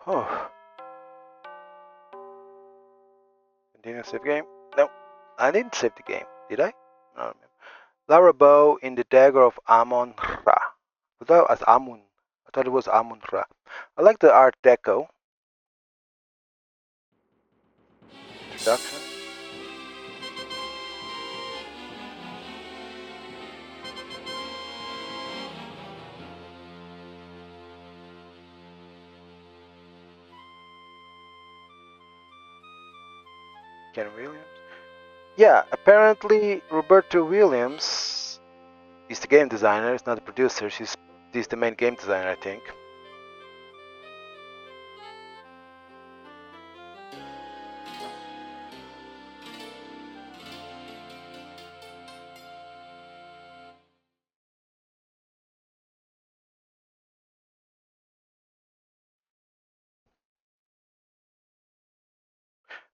Oh, continue save game? No, I didn't save the game, did I? No, remember. Lara Bow in the Dagger of Amon Ra. I thought it was Amun. I thought it was Amun Ra. I like the Art Deco. Introduction. Ken Williams. Yeah, apparently Roberta Williams is the game designer. He's not the producer. She's the main game designer, I think.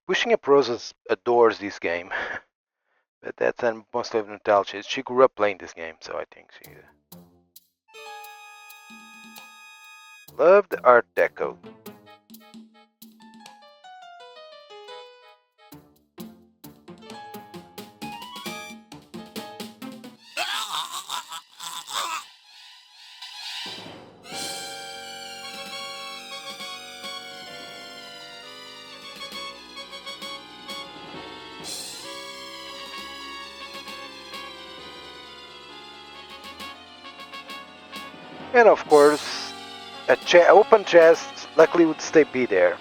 Pushing Up Roses adores this game, but that's mostly of nostalgia. She grew up playing this game, so I think she loved the Art Deco. And of course, open chest likely would be there.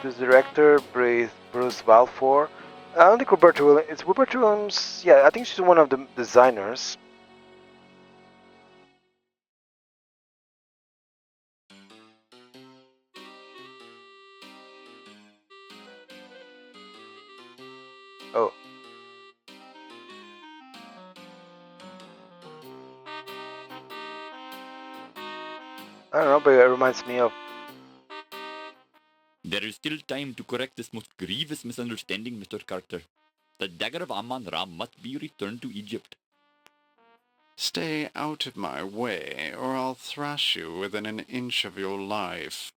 This director, Bruce Balfour. I don't think Roberta Williams. It's Roberta Williams. Yeah, I think she's one of the designers. Oh. I don't know, but it reminds me of. There is still time to correct this most grievous misunderstanding, Mr. Carter. The dagger of Amon-Ra must be returned to Egypt. Stay out of my way, or I'll thrash you within an inch of your life.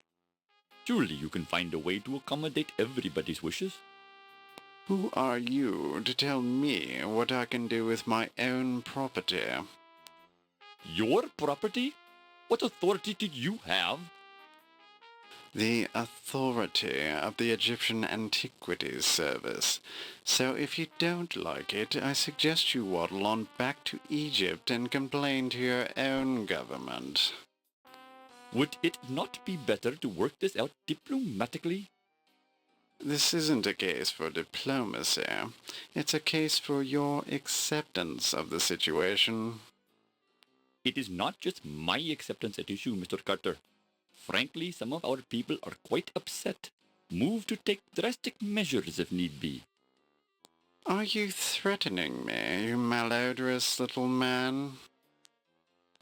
Surely you can find a way to accommodate everybody's wishes. Who are you to tell me what I can do with my own property? Your property? What authority do you have? The authority of the Egyptian Antiquities Service. So if you don't like it, I suggest you waddle on back to Egypt and complain to your own government. Would it not be better to work this out diplomatically? This isn't a case for diplomacy. It's a case for your acceptance of the situation. It is not just my acceptance at issue, Mr. Carter. Frankly, some of our people are quite upset, moved to take drastic measures if need be. Are you threatening me, you malodorous little man?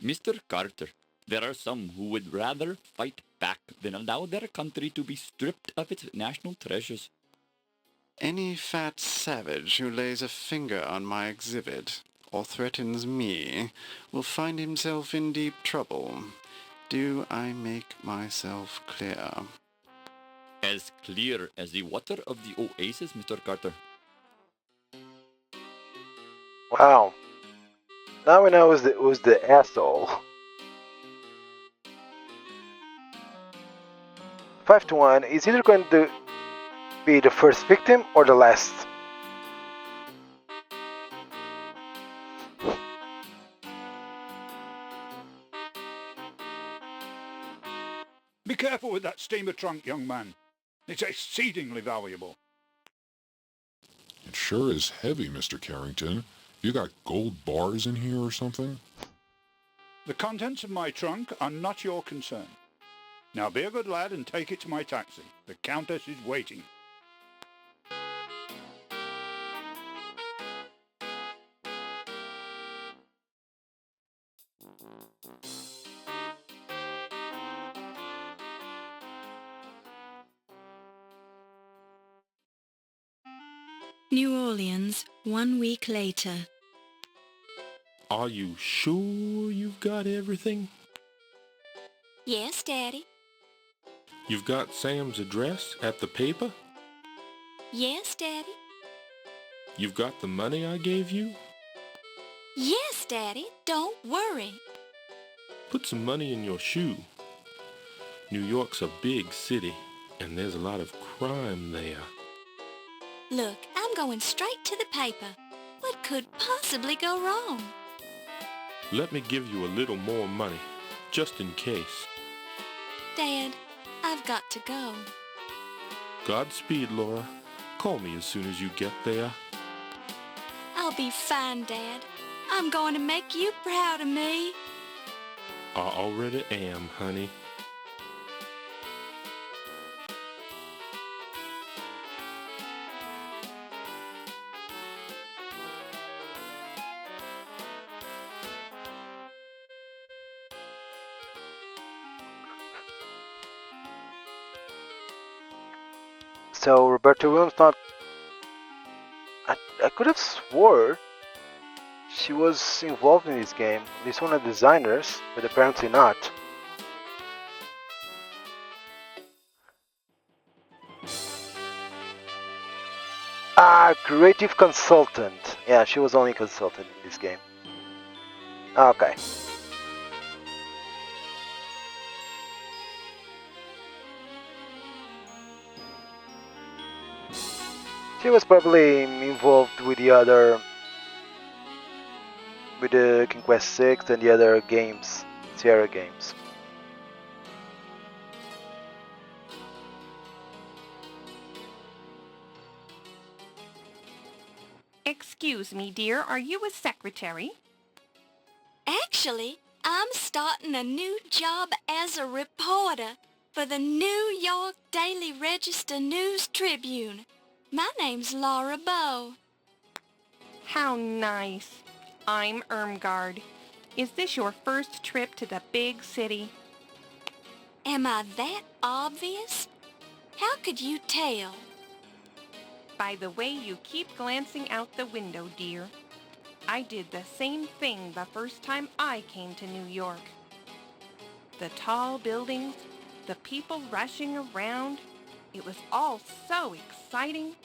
Mr. Carter, there are some who would rather fight back than allow their country to be stripped of its national treasures. Any fat savage who lays a finger on my exhibit, or threatens me, will find himself in deep trouble. Do I make myself clear? As clear as the water of the oasis, Mr. Carter. Wow. Now we know who's the asshole. 5-1 is either going to be the first victim or the last. Be careful with that steamer trunk, young man. It's exceedingly valuable. It sure is heavy, Mr. Carrington. You got gold bars in here or something? The contents of my trunk are not your concern. Now be a good lad and take it to my taxi. The Countess is waiting. New Orleans, 1 week later. Are you sure you've got everything? Yes, Daddy. You've got Sam's address at the paper? Yes, Daddy. You've got the money I gave you? Yes, Daddy. Don't worry. Put some money in your shoe. New York's a big city, and there's a lot of crime there. Look, I'm going straight to the paper. What could possibly go wrong? Let me give you a little more money, just in case. Dad, I've got to go. Godspeed, Laura. Call me as soon as you get there. I'll be fine, Dad. I'm going to make you proud of me. I already am, honey. So Roberta Williams not. I could have swore she was involved in this game, at least one of the designers, but apparently not. Ah, creative consultant. Yeah, she was only consultant in this game. Okay. She was probably involved with the other, with the King Quest 6 and the other games, Sierra games. Excuse me, dear, are you a secretary? Actually, I'm starting a new job as a reporter for the New York Daily Register News Tribune. My name's Laura Bow. How nice. I'm Irmgard. Is this your first trip to the big city? Am I that obvious? How could you tell? By the way you keep glancing out the window, dear. I did the same thing the first time I came to New York. The tall buildings, the people rushing around, it was all so exciting.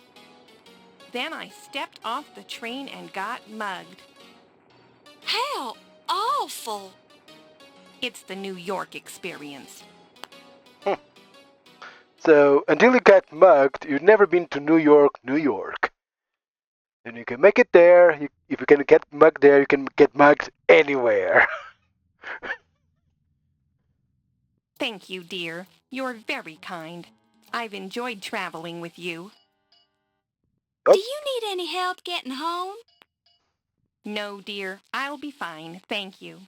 Then I stepped off the train and got mugged. How awful! It's the New York experience. So, until you get mugged, you've never been to New York, New York. And you can make it there. If you can get mugged there, you can get mugged anywhere. Thank you, dear. You're very kind. I've enjoyed traveling with you. Oh. Do you need any help getting home? No, dear. I'll be fine. Thank you.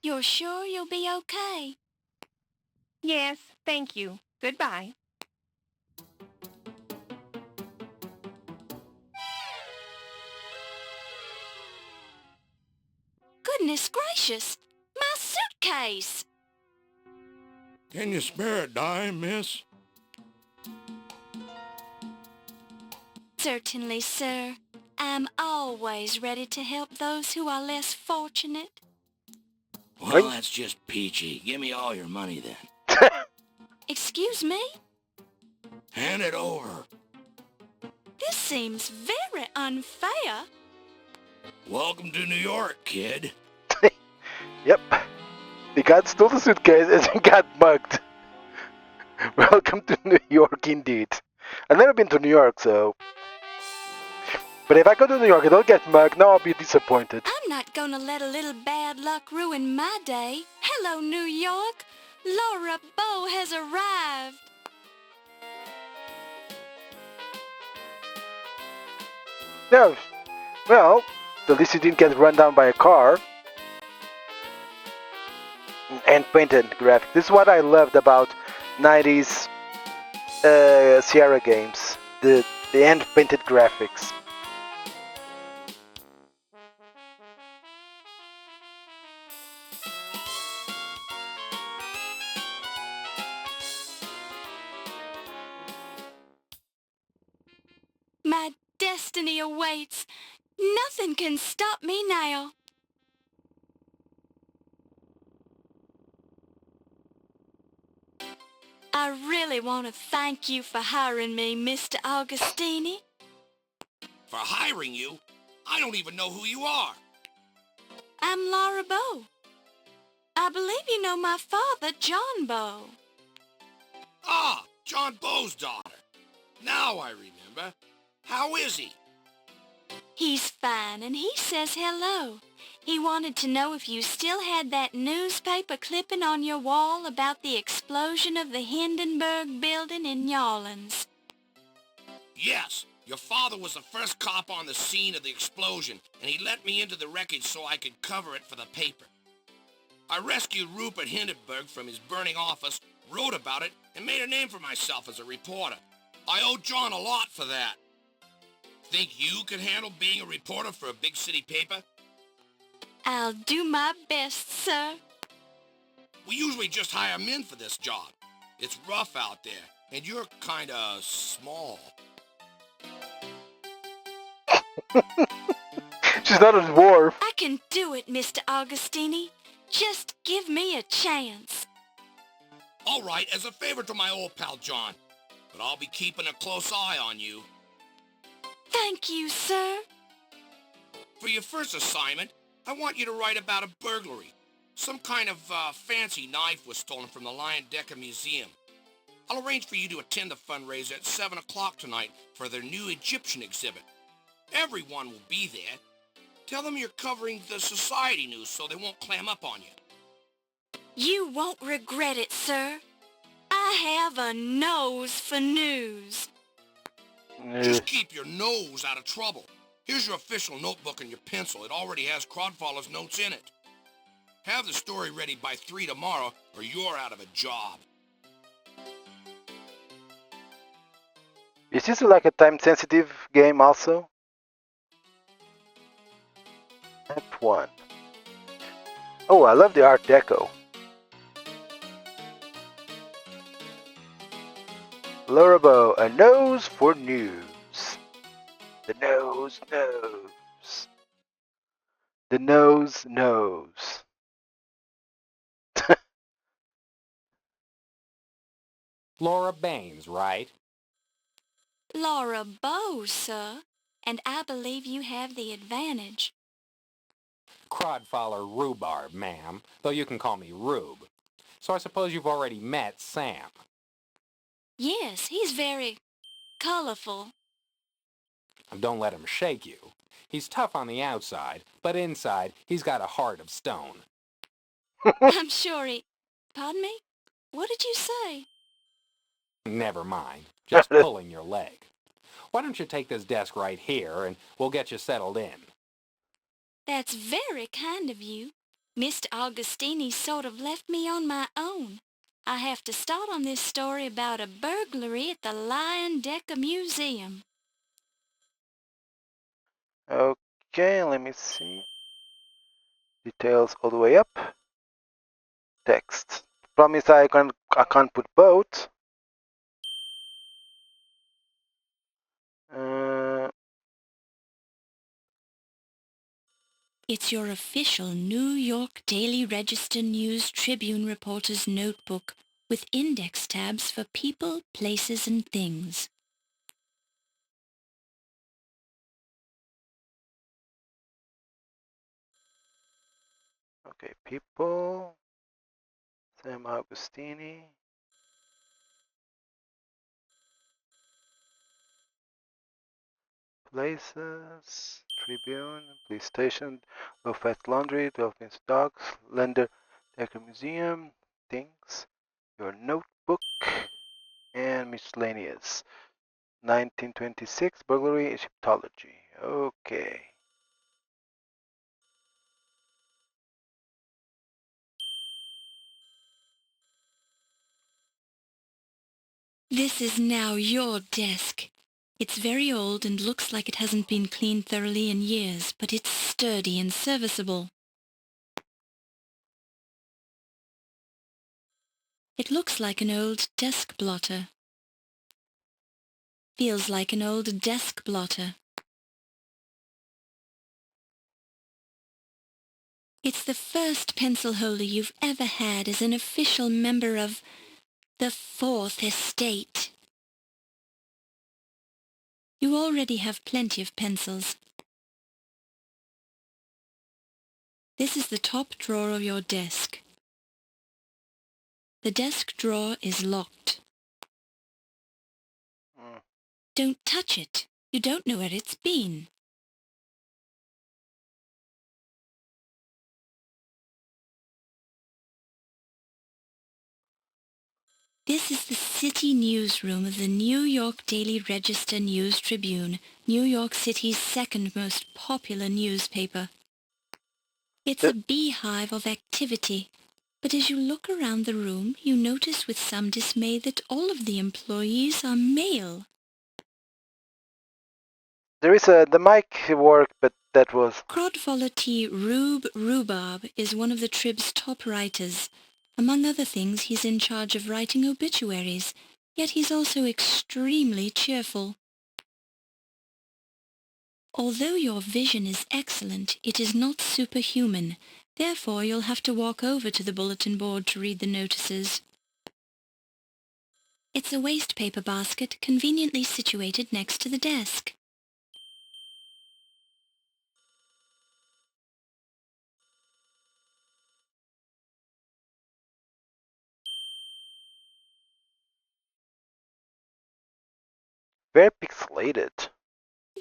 You're sure you'll be okay? Yes, thank you. Goodbye. Goodness gracious! My suitcase! Can you spare a dime, miss? Certainly, sir. I'm always ready to help those who are less fortunate. Well, that's just peachy. Give me all your money then. Excuse me? Hand it over. This seems very unfair. Welcome to New York, kid. Yep. The guy stole the suitcase and he got mugged. Welcome to New York, indeed. I've never been to New York, so... But if I go to New York and don't get mugged, now I'll be disappointed. I'm not gonna let a little bad luck ruin my day. Hello, New York. Laura Bow has arrived. No. Well, at least you didn't get run down by a car. And painted graphic. This is what I loved about 90s Sierra games. The hand painted graphics. My destiny awaits. Nothing can stop me now. I really want to thank you for hiring me, Mr. Augustini. For hiring you? I don't even know who you are. I'm Laura Bow. I believe you know my father, John Bow. Ah, John Bow's daughter. Now I remember. How is he? He's fine, and he says hello. He wanted to know if you still had that newspaper clipping on your wall about the explosion of the Hindenburg building in New Orleans. Yes, your father was the first cop on the scene of the explosion, and he let me into the wreckage so I could cover it for the paper. I rescued Rupert Hindenburg from his burning office, wrote about it, and made a name for myself as a reporter. I owe John a lot for that. Think you could handle being a reporter for a big city paper? I'll do my best, sir. We usually just hire men for this job. It's rough out there, and you're kinda small. She's not a dwarf. I can do it, Mr. Augustini. Just give me a chance. All right, as a favor to my old pal John, but I'll be keeping a close eye on you. Thank you, sir. For your first assignment, I want you to write about a burglary. Some kind of fancy knife was stolen from the Dagger Museum. I'll arrange for you to attend the fundraiser at 7 o'clock tonight for their new Egyptian exhibit. Everyone will be there. Tell them you're covering the society news so they won't clam up on you. You won't regret it, sir. I have a nose for news. Just keep your nose out of trouble. Here's your official notebook and your pencil. It already has Crodfaller's notes in it. Have the story ready by 3 tomorrow or you're out of a job. Is this like a time-sensitive game also? Act 1. Oh, I love the Art Deco. Laura Bow, a nose for news. The nose knows. The nose knows. Laura Baines, right? Laura Bow, sir. And I believe you have the advantage. Crodfaller Rhubarb, ma'am, though you can call me Rube. So I suppose you've already met Sam. Yes, he's very colorful. Don't let him shake you. He's tough on the outside, but inside he's got a heart of stone. I'm sure he... Pardon me? What did you say? Never mind. Just pulling your leg. Why don't you take this desk right here and we'll get you settled in? That's very kind of you. Mr. Augustini sort of left me on my own. I have to start on this story about a burglary at the Dagger Museum. Okay, let me see. Details all the way up. Text. Promise I can't put both. It's your official New York Daily Register News Tribune reporter's notebook with index tabs for people, places, and things. Okay, people. Sam Augustini. Places. Tribune. Police station. Low fat laundry. Dolphins dogs. Lender. Dagger Museum. Things. Your notebook. And miscellaneous. 1926 burglary Egyptology. Okay. This is now your desk. It's very old and looks like it hasn't been cleaned thoroughly in years, but it's sturdy and serviceable. It looks like an old desk blotter. Feels like an old desk blotter. It's the first pencil holder you've ever had as an official member of The Fourth Estate. You already have plenty of pencils. This is the top drawer of your desk. The desk drawer is locked. Don't touch it. You don't know where it's been. This is the city newsroom of the New York Daily Register News Tribune, New York City's second most popular newspaper. It's a beehive of activity, but as you look around the room, you notice with some dismay that all of the employees are male. There is the mic worked, but that was... Crodvolity Rhubarb is one of the Trib's top writers. Among other things, he's in charge of writing obituaries, yet he's also extremely cheerful. Although your vision is excellent, it is not superhuman. Therefore, you'll have to walk over to the bulletin board to read the notices. It's a waste paper basket conveniently situated next to the desk. very pixelated.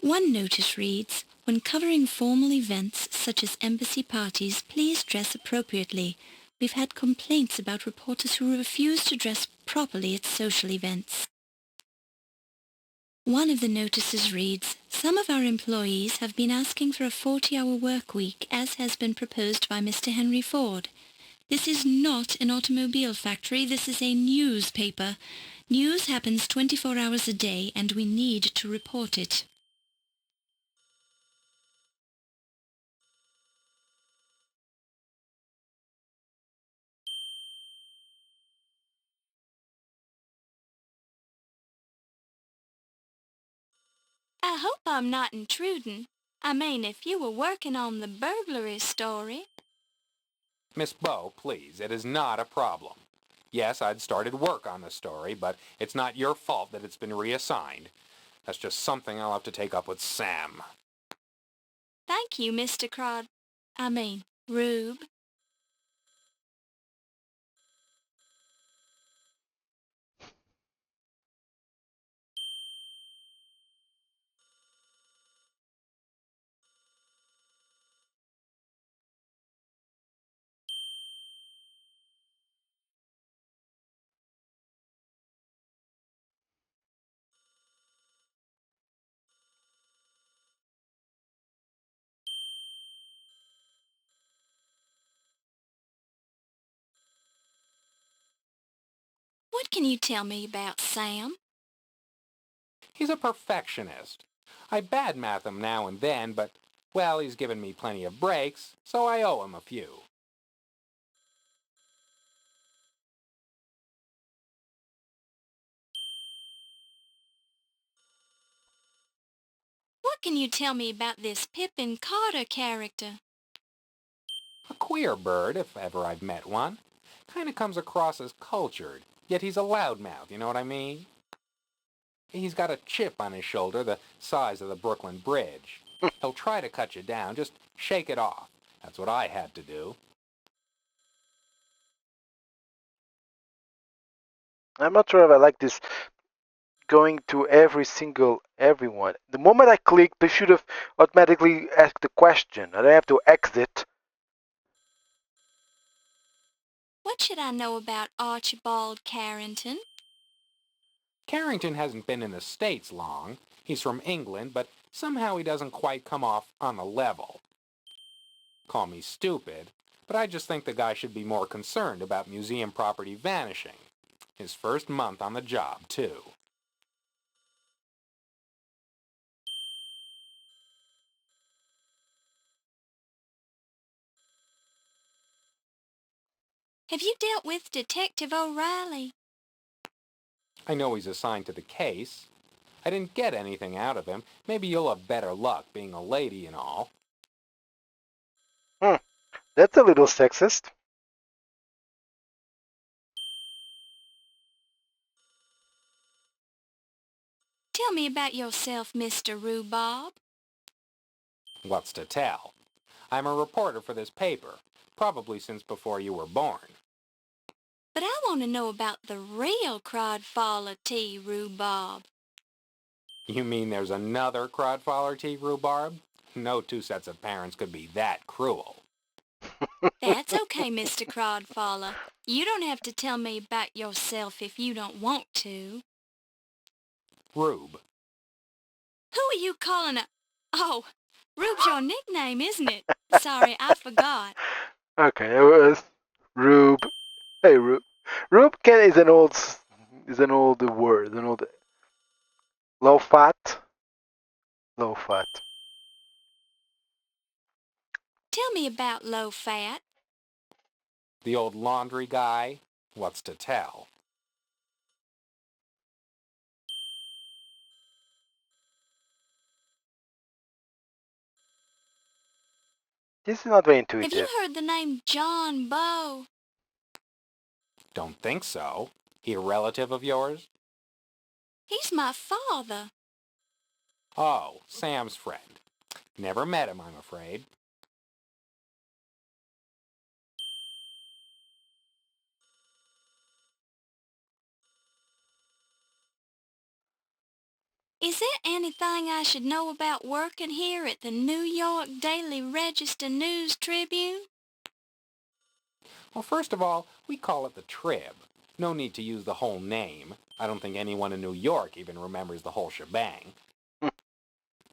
One notice reads, when covering formal events such as embassy parties, please dress appropriately. We've had complaints about reporters who refuse to dress properly at social events. One of the notices reads, some of our employees have been asking for a 40-hour work week, as has been proposed by Mr. Henry Ford. This is not an automobile factory, this is a newspaper. News happens 24 hours a day, and we need to report it. I hope I'm not intruding. I mean, if you were working on the burglary story. Miss Bowe, please, it is not a problem. Yes, I'd started work on the story, but it's not your fault that it's been reassigned. That's just something I'll have to take up with Sam. Thank you, Mr. Rube. What can you tell me about Sam? He's a perfectionist. I badmouth him now and then, but, well, he's given me plenty of breaks, so I owe him a few. What can you tell me about this Pippin Carter character? A queer bird, if ever I've met one. Kinda comes across as cultured, yet he's a loudmouth, you know what I mean? He's got a chip on his shoulder the size of the Brooklyn Bridge. He'll try to cut you down, just shake it off. That's what I had to do. I'm not sure if I like this going to everyone. The moment I click, they should have automatically asked the question. I don't have to exit. What should I know about Archibald Carrington? Carrington hasn't been in the States long. He's from England, but somehow he doesn't quite come off on the level. Call me stupid, but I just think the guy should be more concerned about museum property vanishing. His first month on the job, too. Have you dealt with Detective O'Reilly? I know he's assigned to the case. I didn't get anything out of him. Maybe you'll have better luck being a lady and all. That's a little sexist. Tell me about yourself, Mr. Rhubarb. What's to tell? I'm a reporter for this paper, probably since before you were born. But I want to know about the real Crodfaller tea, Rhubarb. You mean there's another Crodfaller tea, Rhubarb? No two sets of parents could be that cruel. That's okay, Mr. Crodfaller. You don't have to tell me about yourself if you don't want to. Rube. Who are you calling a... Oh, Rube's your nickname, isn't it? Sorry, I forgot. Okay, it was Rube. Hey, Rube. Rube is an old word, an old low fat. Low fat. Tell me about low fat. The old laundry guy? What's to tell? This is not very Have you intuitive. heard the name John Bow? Don't think so. He a relative of yours? He's my father. Oh, Sam's friend. Never met him, I'm afraid. Is there anything I should know about working here at the New York Daily Register News Tribune? Well, first of all, we call it the Trib. No need to use the whole name. I don't think anyone in New York even remembers the whole shebang.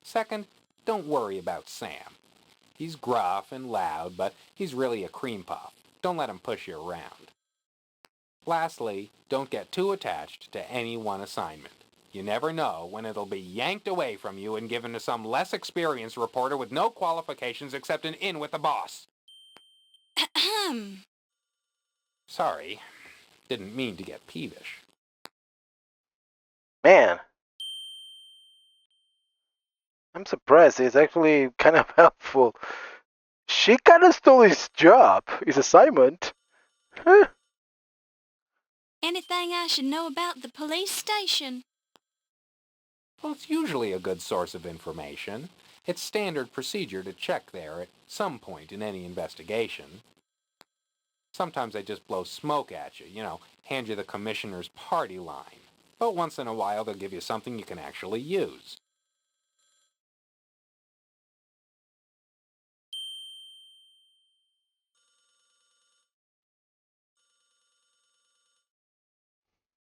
Second, don't worry about Sam. He's gruff and loud, but he's really a cream puff. Don't let him push you around. Lastly, don't get too attached to any one assignment. You never know when it'll be yanked away from you and given to some less experienced reporter with no qualifications except an in with the boss. Ahem. Sorry, didn't mean to get peevish. Man, I'm surprised. It's actually kind of helpful. She kind of stole his job, his assignment. Huh. Anything I should know about the police station? Well, it's usually a good source of information. It's standard procedure to check there at some point in any investigation. Sometimes they just blow smoke at you, hand you the commissioner's party line. But once in a while they'll give you something you can actually use.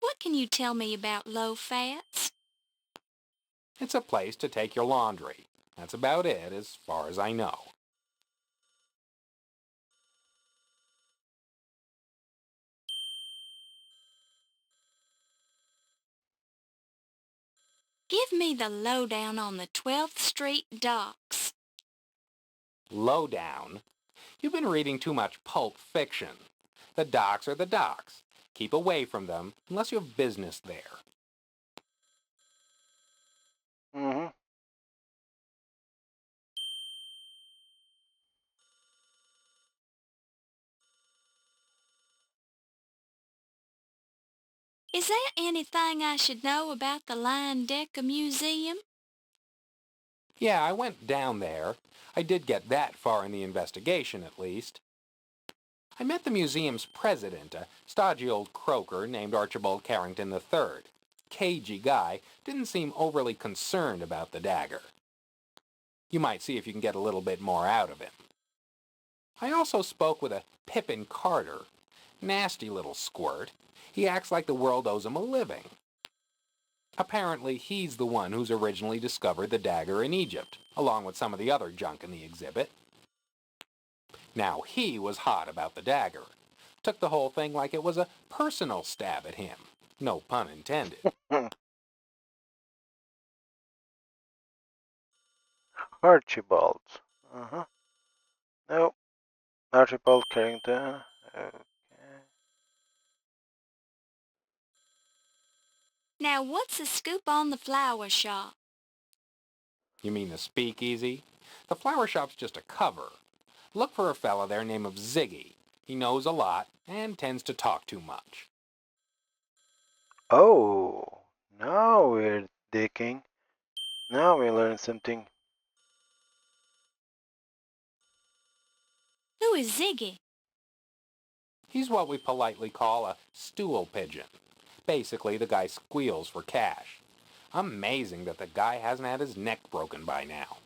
What can you tell me about low fats? It's a place to take your laundry. That's about it, as far as I know. Give me the lowdown on the 12th Street docks. Lowdown. You've been reading too much pulp fiction. The docks are the docks. Keep away from them unless you have business there. Mm-hmm. Is there anything I should know about the Decker Museum? Yeah, I went down there. I did get that far in the investigation, at least. I met the museum's president, a stodgy old croaker named Archibald Carrington III. Cagey guy, didn't seem overly concerned about the Dagger. You might see if you can get a little bit more out of him. I also spoke with a Pippin Carter. Nasty little squirt. He acts like the world owes him a living. Apparently, he's the one who's originally discovered the Dagger in Egypt, along with some of the other junk in the exhibit. Now, he was hot about the Dagger. Took the whole thing like it was a personal stab at him. No pun intended. Archibald. Uh-huh. No. Archibald Carrington. Okay. Now, what's the scoop on the flower shop? You mean the speakeasy? The flower shop's just a cover. Look for a fella there named Ziggy. He knows a lot and tends to talk too much. Oh, now we're digging. Now we learn something. Who is Ziggy? He's what we politely call a stool pigeon. Basically, the guy squeals for cash. Amazing that the guy hasn't had his neck broken by now.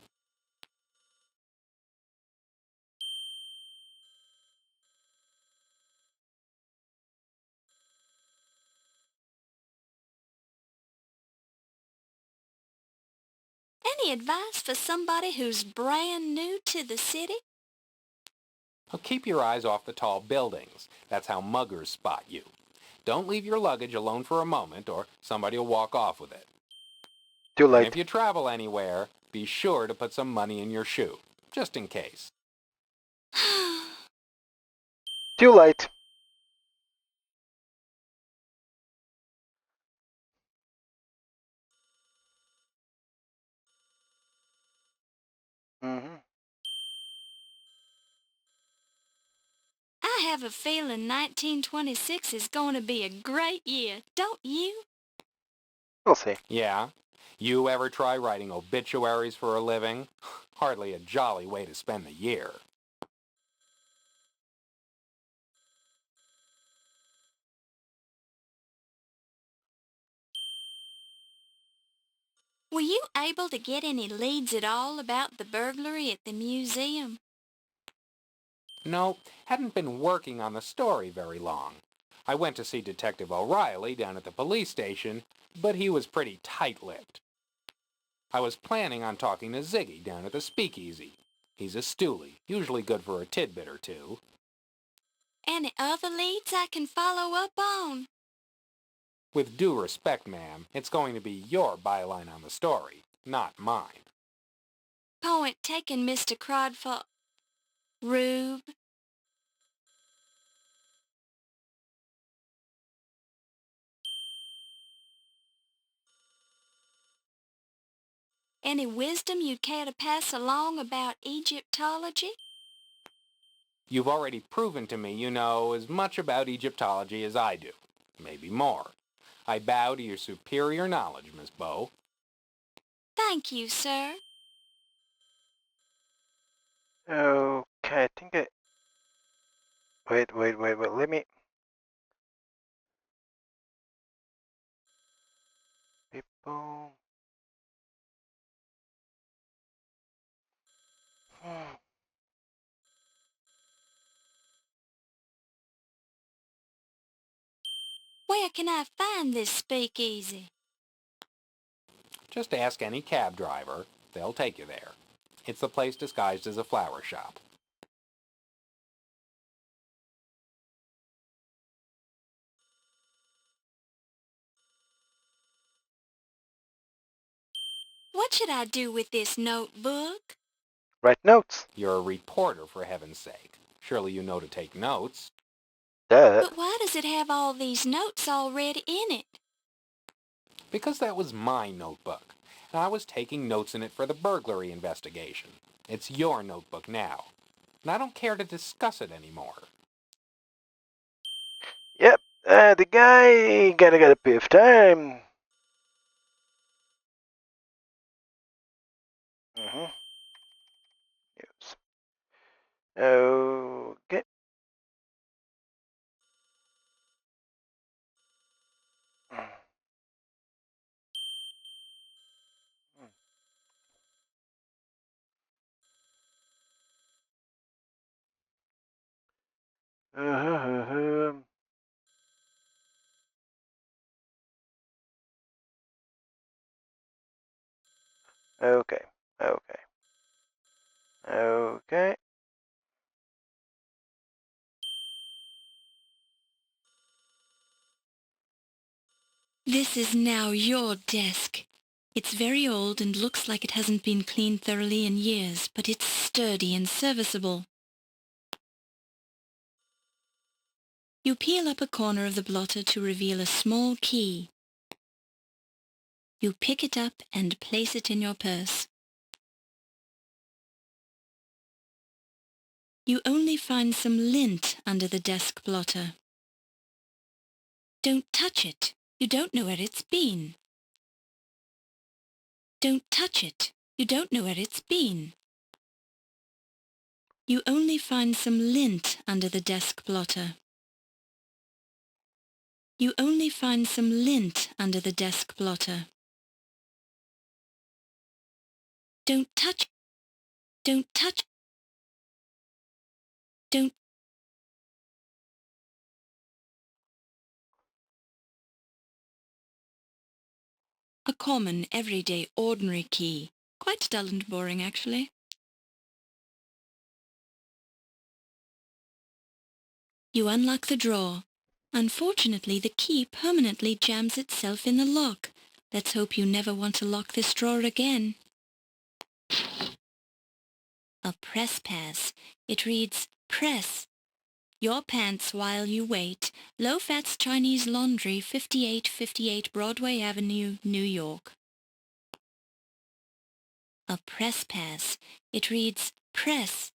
Any advice for somebody who's brand new to the city? Well, keep your eyes off the tall buildings. That's how muggers spot you. Don't leave your luggage alone for a moment or somebody will walk off with it. Too And late. if you travel anywhere, be sure to put some money in your shoe, just in case. Too late. Mm-hmm. I have a feeling 1926 is going to be a great year, don't you? We'll see. Yeah? You ever try writing obituaries for a living? Hardly a jolly way to spend the year. Were you able to get any leads at all about the burglary at the museum? No, hadn't been working on the story very long. I went to see Detective O'Reilly down at the police station, but he was pretty tight-lipped. I was planning on talking to Ziggy down at the speakeasy. He's a stoolie, usually good for a tidbit or two. Any other leads I can follow up on? With due respect, ma'am, it's going to be your byline on the story, not mine. Point taken, Mr. Crodford. Rube. Any wisdom you'd care to pass along about Egyptology? You've already proven to me you know as much about Egyptology as I do. Maybe more. I bow to your superior knowledge, Miss Bow. Thank you, sir. Okay, I think I... Wait. Let me... People... Where can I find this speakeasy? Just ask any cab driver. They'll take you there. It's the place disguised as a flower shop. What should I do with this notebook? Write notes. You're a reporter, for heaven's sake. Surely you know to take notes. Duh. But why does it have all these notes already in it? Because that was my notebook. And I was taking notes in it for the burglary investigation. It's your notebook now. And I don't care to discuss it anymore. Yep. The guy gotta get a bit of time. Mm-hmm. Yes. Okay. Uh-huh. Okay. Okay. Okay. This is now your desk. It's very old and looks like it hasn't been cleaned thoroughly in years, but it's sturdy and serviceable. You peel up a corner of the blotter to reveal a small key. You pick it up and place it in your purse. You only find some lint under the desk blotter. Don't touch it. You don't know where it's been. Don't touch it. You don't know where it's been. You only find some lint under the desk blotter. You only find some lint under the desk blotter. Don't touch. Don't touch. Don't. A common, everyday, ordinary key. Quite dull and boring, actually. You unlock the drawer. Unfortunately, the key permanently jams itself in the lock. Let's hope you never want to lock this drawer again. A press pass. It reads, press. Your pants while you wait. Low-Fats Chinese Laundry, 5858 Broadway Avenue, New York. A press pass. It reads, press.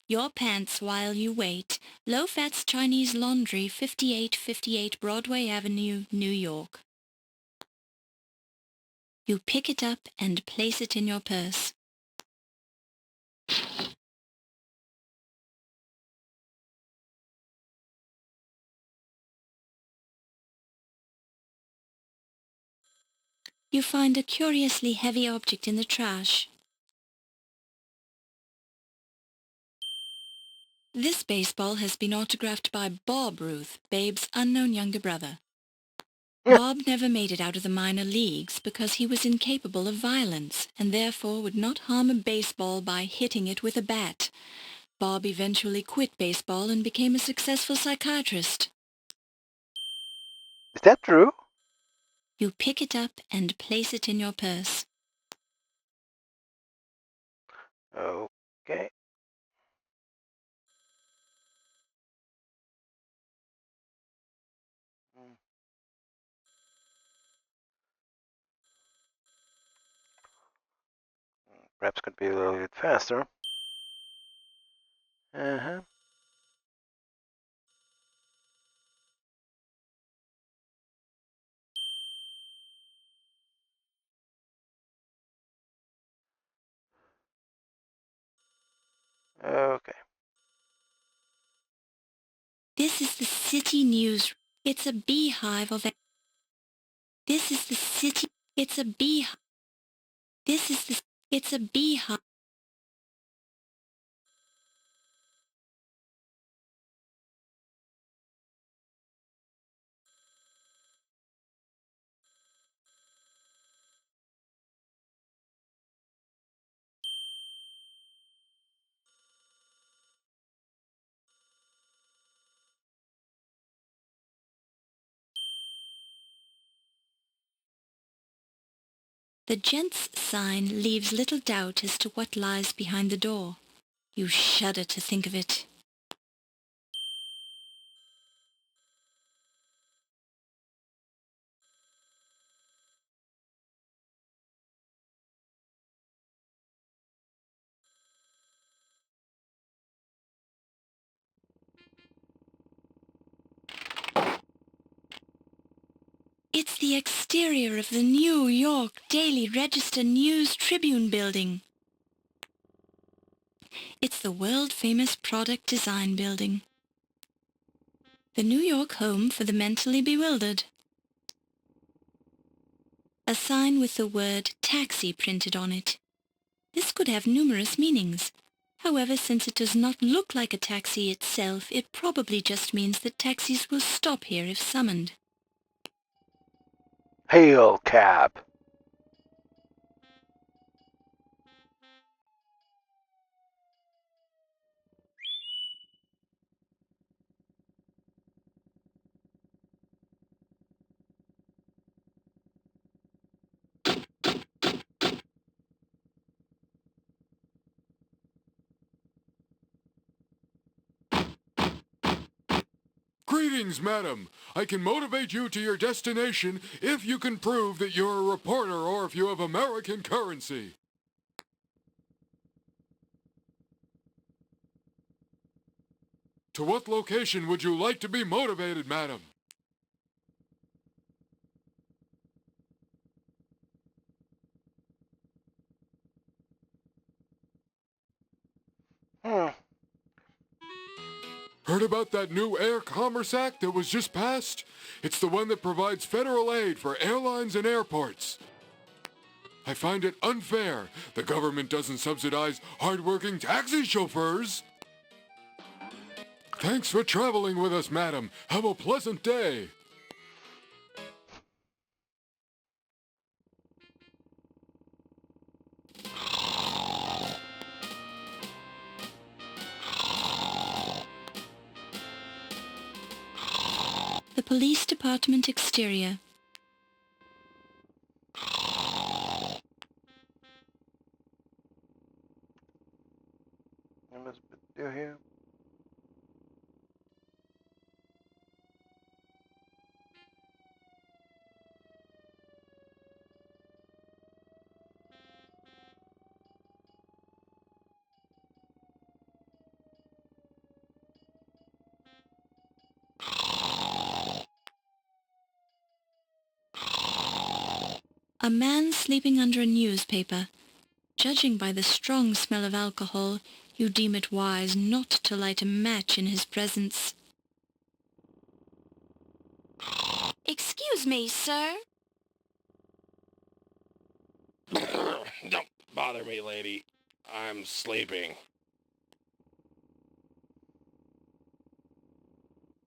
Your pants while you wait. Low-Fats Chinese Laundry, 5858 Broadway Avenue, New York. You pick it up and place it in your purse. You find a curiously heavy object in the trash. This baseball has been autographed by Bob Ruth, Babe's unknown younger brother. Bob never made it out of the minor leagues because he was incapable of violence and therefore would not harm a baseball by hitting it with a bat. Bob eventually quit baseball and became a successful psychiatrist. Is that true? You pick it up and place it in your purse. Okay. Perhaps could be a little bit faster. Uh-huh. Okay. This is the city news. It's a beehive of... This is the city... It's a beehive. This is the... It's a beehive. The gents' sign leaves little doubt as to what lies behind the door. You shudder to think of it. It's the exterior of the New York Daily Register News Tribune building. It's the world-famous Product Design Building. The New York home for the mentally bewildered. A sign with the word taxi printed on it. This could have numerous meanings. However, since it does not look like a taxi itself, it probably just means that taxis will stop here if summoned. Hail, cab. Greetings, madam. I can motivate you to your destination if you can prove that you're a reporter or if you have American currency. To what location would you like to be motivated, madam? Heard about that new Air Commerce Act that was just passed? It's the one that provides federal aid for airlines and airports. I find it unfair. The government doesn't subsidize hard-working taxi chauffeurs. Thanks for traveling with us, madam. Have a pleasant day. The Police Department exterior. There must be still here. A man sleeping under a newspaper. Judging by the strong smell of alcohol, you deem it wise not to light a match in his presence. Excuse me, sir. Don't bother me, lady. I'm sleeping.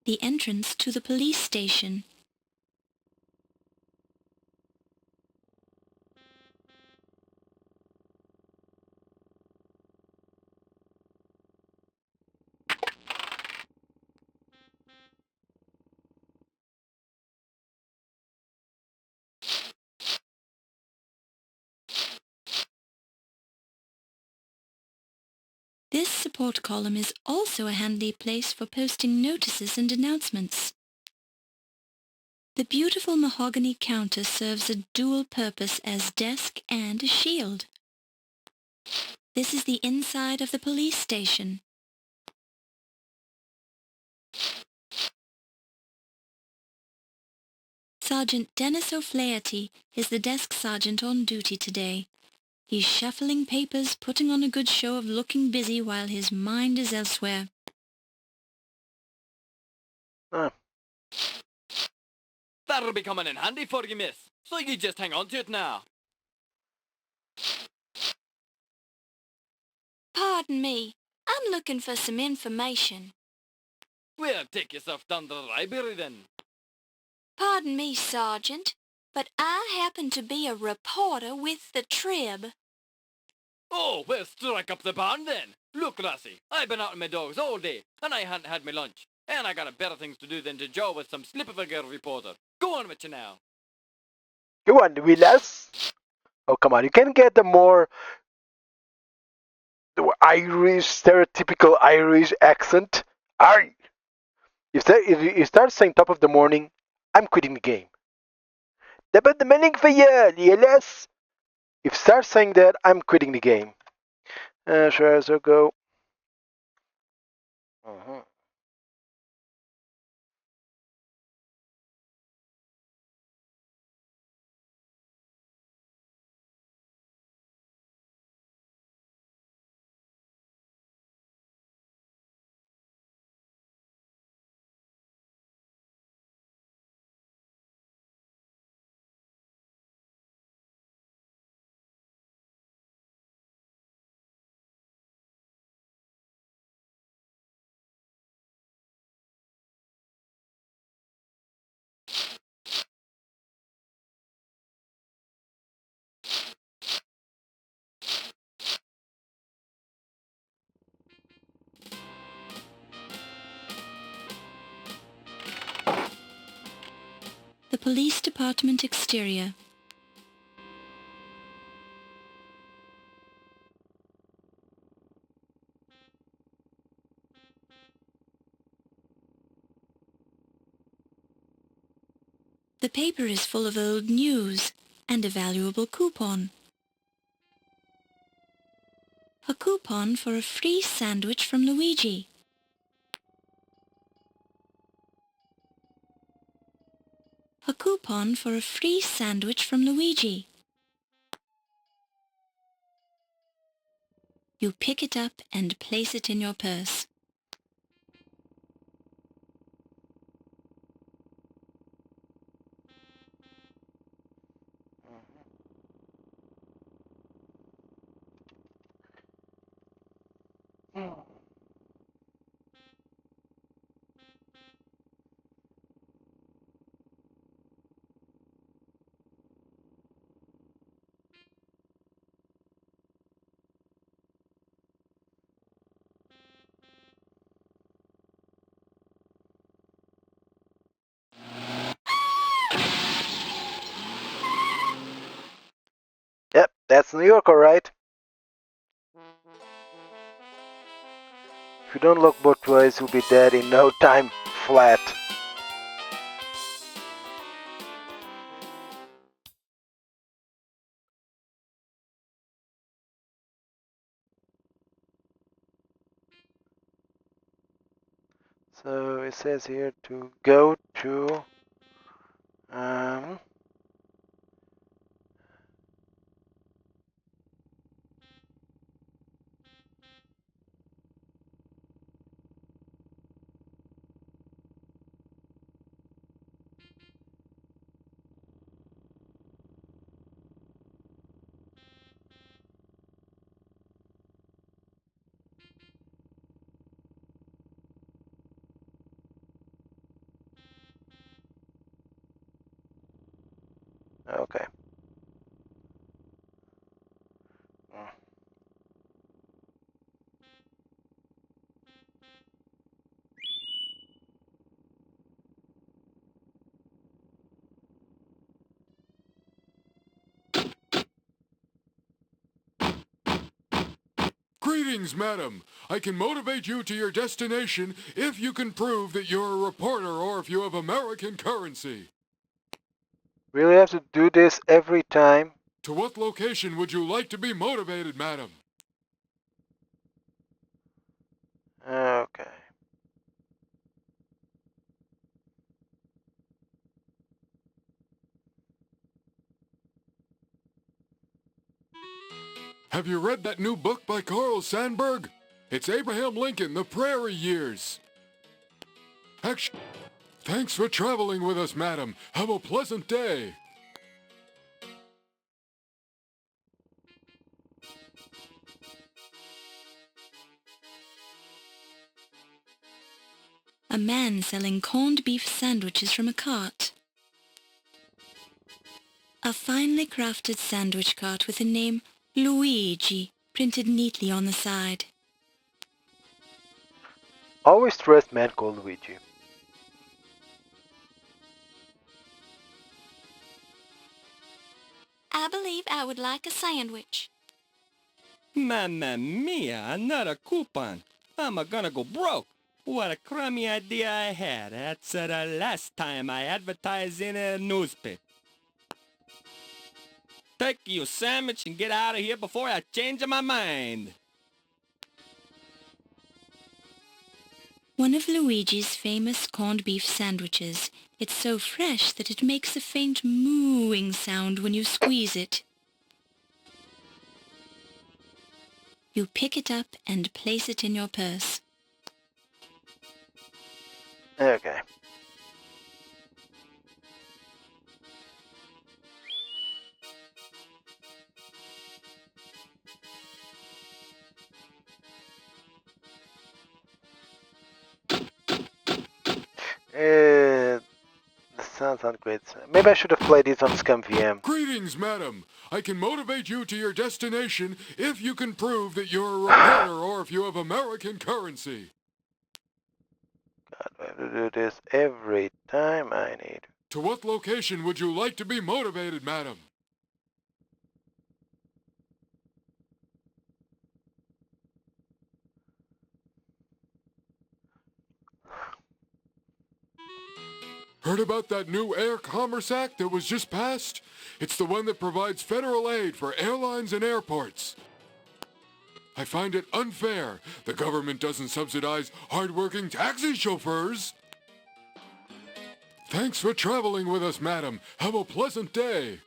The entrance to the police station. This support column is also a handy place for posting notices and announcements. The beautiful mahogany counter serves a dual purpose as desk and a shield. This is the inside of the police station. Sergeant Dennis O'Flaherty is the desk sergeant on duty today. He's shuffling papers, putting on a good show of looking busy while his mind is elsewhere. That'll be coming in handy for you, miss. So you just hang on to it now. Pardon me, I'm looking for some information. Well, take yourself down to the library then. Pardon me, Sergeant, but I happen to be a reporter with the Trib. Oh, well, strike up the band then. Look, lassie, I've been out with my dogs all day, and I hadn't had my lunch. And I got better things to do than to jaw with some slip of a girl reporter. Go on with you now. Go on, Willis. Oh, come on. You can get the more Irish, stereotypical Irish accent. You start saying top of the morning, I'm quitting the game. Top of the morning for you, Willis. If you start saying that, I'm quitting the game. Sure, so go. The Police Department exterior. The paper is full of old news and a valuable coupon. A coupon for a free sandwich from Luigi. A coupon for a free sandwich from Luigi. You pick it up and place it in your purse. That's New York, alright? If you don't look both ways, you'll be dead in no time flat. So it says here to go to okay. Greetings, madam. I can motivate you to your destination if you can prove that you're a reporter or if you have American currency. Really have to do this every time? To what location would you like to be motivated, madam? Okay. Have you read that new book by Carl Sandburg? It's Abraham Lincoln, The Prairie Years. Actually, thanks for traveling with us, madam. Have a pleasant day. A man selling corned beef sandwiches from a cart. A finely crafted sandwich cart with the name Luigi printed neatly on the side. Always trust man called Luigi. I believe I would like a sandwich. Mamma mia, another coupon. I'm gonna go broke. What a crummy idea I had. That's the last time I advertise in a newspaper. Take your sandwich and get out of here before I change my mind. One of Luigi's famous corned beef sandwiches. It's so fresh that it makes a faint mooing sound when you squeeze it. You pick it up and place it in your purse. Okay. That sounds not great. Maybe I should have played this on Scum VM. Greetings, madam. I can motivate you to your destination if you can prove that you're a reporter or if you have American currency. God, I have to do this every time I need. To what location would you like to be motivated, madam? Heard about that new Air Commerce Act that was just passed? It's the one that provides federal aid for airlines and airports. I find it unfair. The government doesn't subsidize hardworking taxi chauffeurs. Thanks for traveling with us, madam. Have a pleasant day.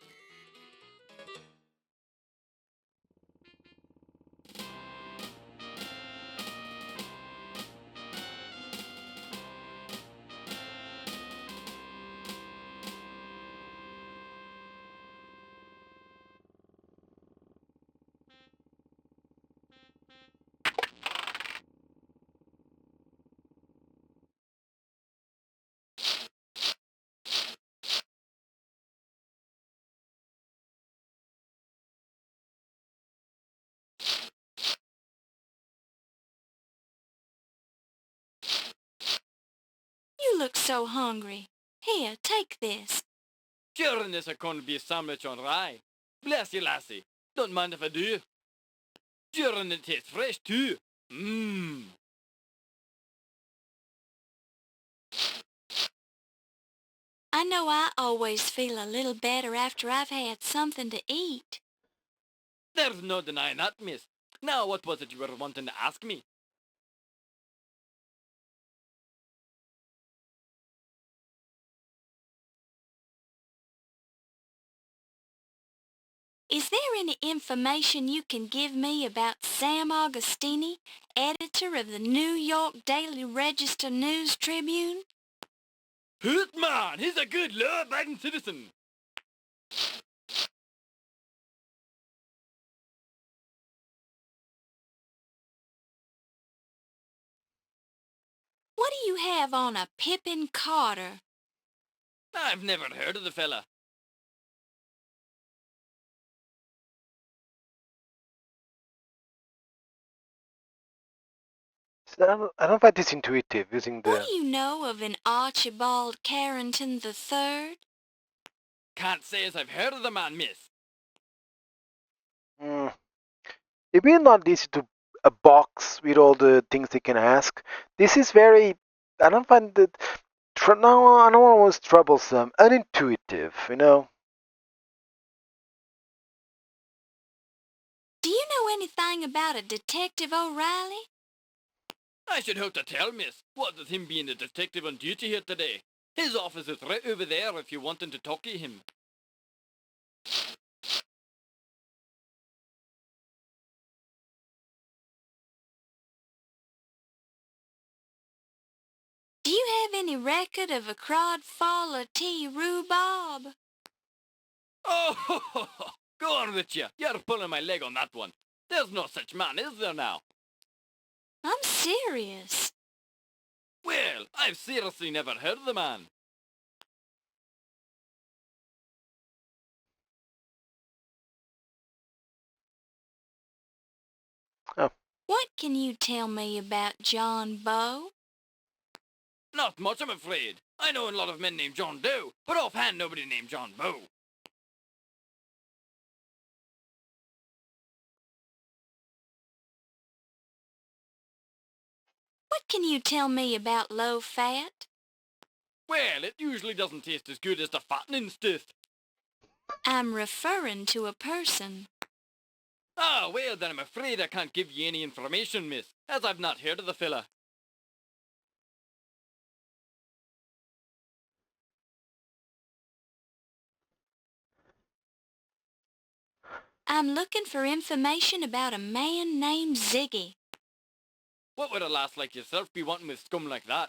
You look so hungry. Here, take this. Sure, this a corned beef sandwich on rye. Bless you, lassie. Don't mind if I do. During it tastes fresh too. I know I always feel a little better after I've had something to eat. There's no denying that, miss. Now, what was it you were wanting to ask me? Is there any information you can give me about Sam Augustini, editor of the New York Daily Register News Tribune? Hoot man, he's a good law-abiding citizen. What do you have on a Pippin Carter? I've never heard of the fella. So I don't find this intuitive using What the... do you know of an Archibald Carrington III? Can't say as I've heard of the man, miss. It'd be not easy to a box with all the things they can ask. This is very... I don't find it... No, I don't want was troublesome, unintuitive, you know? Do you know anything about a Detective O'Reilly? I should hope to tell, miss. What with him being a detective on duty here today. His office is right over there if you're wanting to talk to him. Do you have any record of a Crodfaller T. Rhubarb? Oh, go on with you. You're pulling my leg on that one. There's no such man, is there now? I'm serious. Well, I've seriously never heard of the man. Oh. What can you tell me about John Bow? Not much, I'm afraid. I know a lot of men named John Doe, but offhand nobody named John Bow. What can you tell me about low fat? Well, it usually doesn't taste as good as the fattening stuff. I'm referring to a person. Ah, well, then I'm afraid I can't give you any information, miss, as I've not heard of the fella. I'm looking for information about a man named Ziggy. What would a lass like yourself be wanting with scum like that?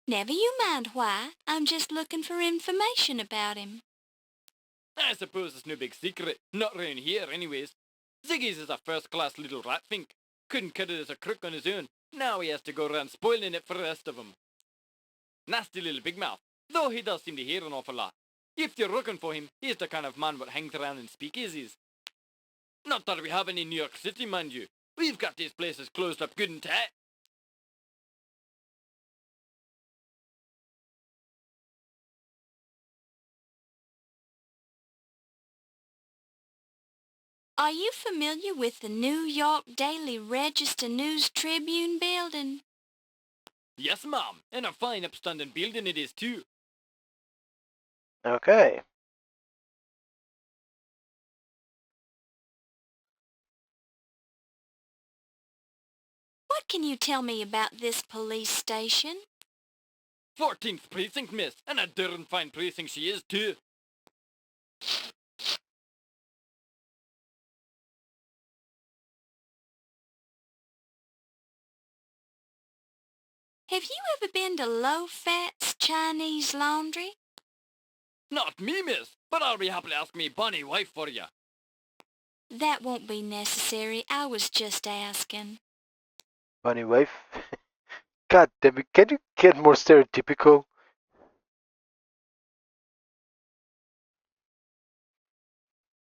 Never you mind why. I'm just looking for information about him. I suppose it's no big secret. Not round here, anyways. Ziggy's is a first-class little ratfink. Couldn't cut it as a crook on his own. Now he has to go around spoiling it for the rest of 'em. Nasty little big mouth, though he does seem to hear an awful lot. If you're looking for him, he's the kind of man what hangs around in speakeasies. Not that we have any in New York City, mind you. We've got these places closed up good and tight. Are you familiar with the New York Daily Register News Tribune building? Yes, ma'am, and a fine upstanding building it is too. Okay. What can you tell me about this police station? 14th precinct, miss, and a darn fine precinct she is too. Have you ever been to Low Fat's Chinese Laundry? Not me, miss, but I'll be happy to ask me bonny wife for you. That won't be necessary. I was just asking. Bunny wife. God damn it, can you get more stereotypical?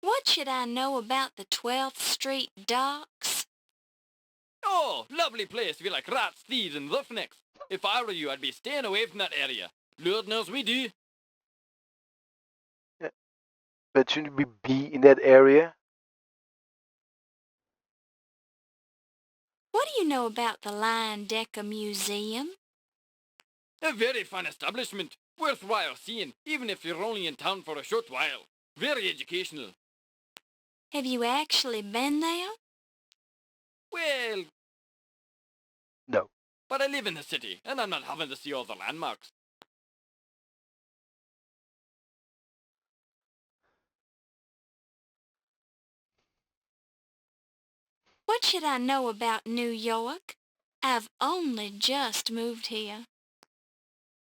What should I know about the 12th Street docks? Oh, lovely place if you like rats, thieves, and roughnecks. If I were you, I'd be staying away from that area. Lord knows we do. But shouldn't we be in that area? What do you know about the Lion Decker Museum? A very fine establishment. Worthwhile seeing, even if you're only in town for a short while. Very educational. Have you actually been there? Well, No. but I live in the city, and I'm not having to see all the landmarks. What should I know about New York? I've only just moved here.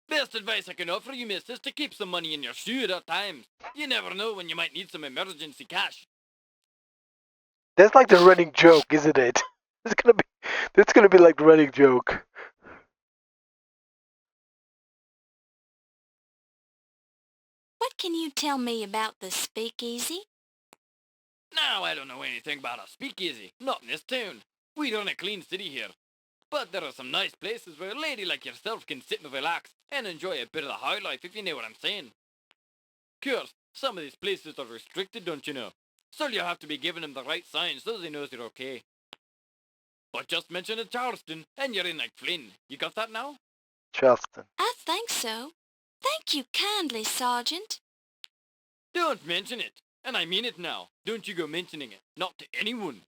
Best advice I can offer you, miss, is to keep some money in your shoe at all times. You never know when you might need some emergency cash. That's like the running joke, isn't it? That's gonna be like the running joke. What can you tell me about the speakeasy? Now, I don't know anything about a speakeasy. Not in this town. We run a clean city here. But there are some nice places where a lady like yourself can sit and relax and enjoy a bit of the high life, if you know what I'm saying. Course, some of these places are restricted, don't you know? So you have to be giving them the right signs so they know you're okay. But just mention it Charleston, and you're in like Flynn. You got that now? Charleston. I think so. Thank you kindly, Sergeant. Don't mention it. And I mean it now. Don't you go mentioning it. Not to anyone.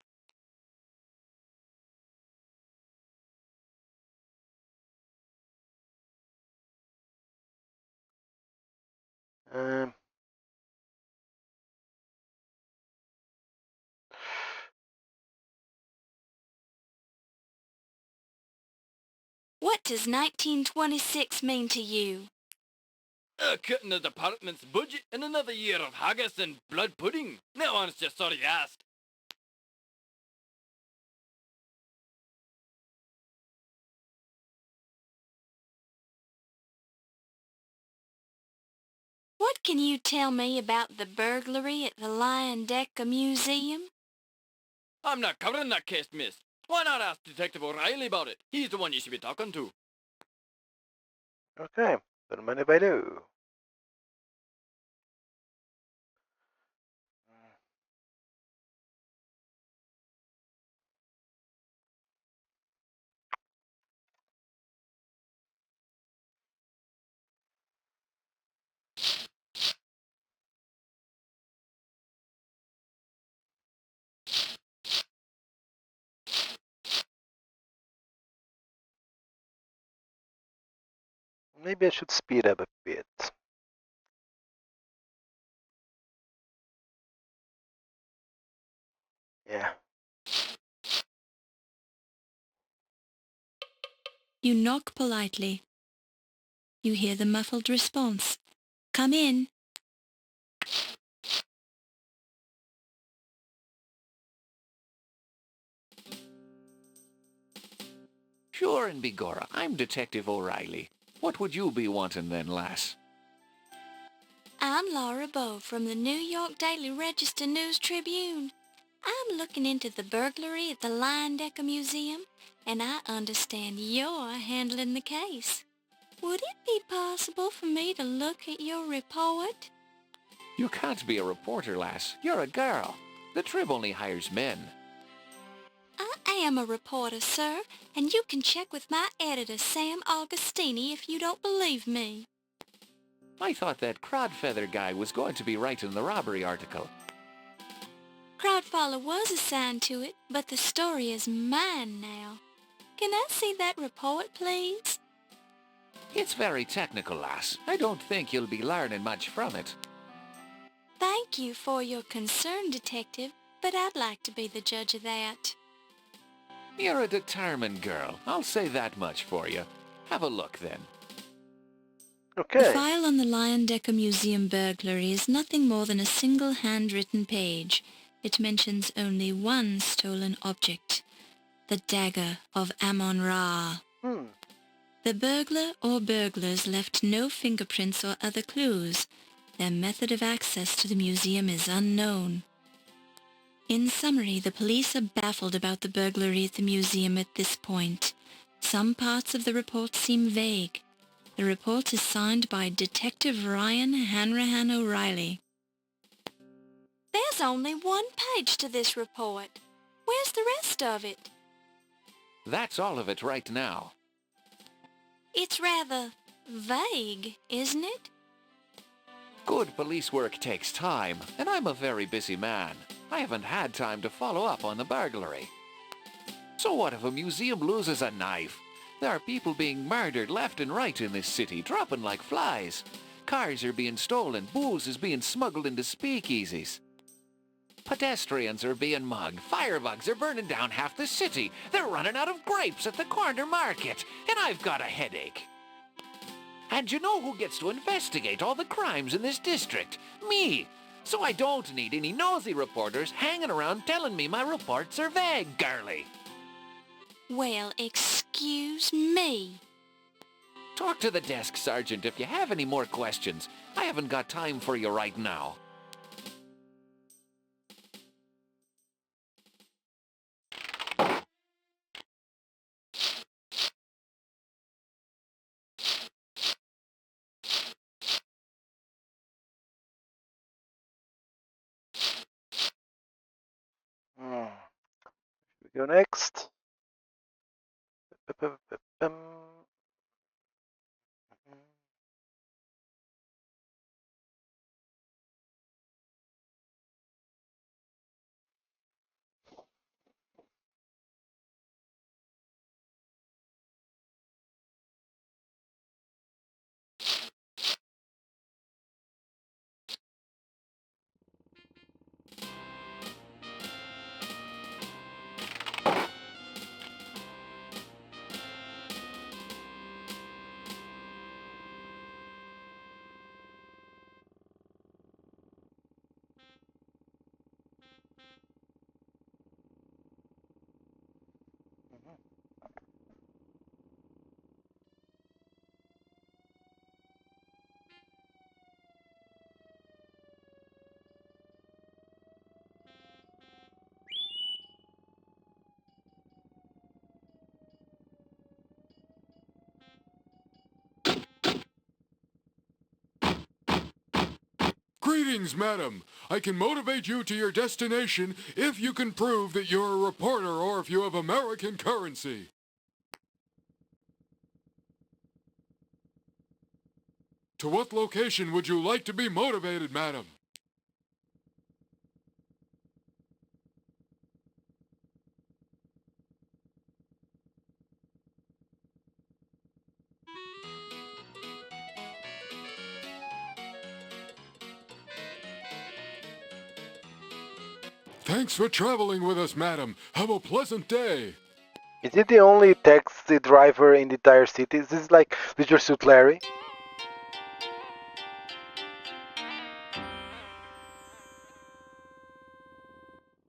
Um. What does 1926 mean to you? Cutting the department's budget and another year of haggis and blood pudding. No one's just sorry you asked. What can you tell me about the burglary at the Lion Decker Museum? I'm not covering that case, miss. Why not ask Detective O'Reilly about it? He's the one you should be talking to. Okay. Don't mind if I do. Maybe I should speed up a bit. Yeah. You knock politely. You hear the muffled response. Come in. Sure and begorra, I'm Detective O'Reilly. What would you be wanting then, lass? I'm Laura Bow from the New York Daily Register News Tribune. I'm looking into the burglary at the Lion Decker Museum, and I understand you're handling the case. Would it be possible for me to look at your report? You can't be a reporter, lass. You're a girl. The Trib only hires men. I am a reporter, sir, and you can check with my editor, Sam Augustini, if you don't believe me. I thought that Crodfeather guy was going to be writing the robbery article. Crowdfaller was assigned to it, but the story is mine now. Can I see that report, please? It's very technical, lass. I don't think you'll be learning much from it. Thank you for your concern, Detective, but I'd like to be the judge of that. You're a determined girl. I'll say that much for you. Have a look, then. Okay. The file on the Lion Decker Museum burglary is nothing more than a single handwritten page. It mentions only one stolen object, the dagger of Amon Ra. The burglar or burglars left no fingerprints or other clues. Their method of access to the museum is unknown. In summary, the police are baffled about the burglary at the museum at this point. Some parts of the report seem vague. The report is signed by Detective Ryan Hanrahan O'Reilly. There's only one page to this report. Where's the rest of it? That's all of it right now. It's rather vague, isn't it? Good police work takes time, and I'm a very busy man. I haven't had time to follow up on the burglary. So what if a museum loses a knife? There are people being murdered left and right in this city, dropping like flies. Cars are being stolen, booze is being smuggled into speakeasies. Pedestrians are being mugged, firebugs are burning down half the city, they're running out of grapes at the corner market, and I've got a headache. And you know who gets to investigate all the crimes in this district? Me! So I don't need any nosy reporters hanging around telling me my reports are vague, girlie. Well, excuse me. Talk to the desk sergeant if you have any more questions. I haven't got time for you right now. We go next. Greetings, madam. I can motivate you to your destination if you can prove that you're a reporter or if you have American currency. To what location would you like to be motivated, madam? Thanks for traveling with us, madam. Have a pleasant day. Is it the only taxi driver in the entire city? Is this like Leisure Suit Larry?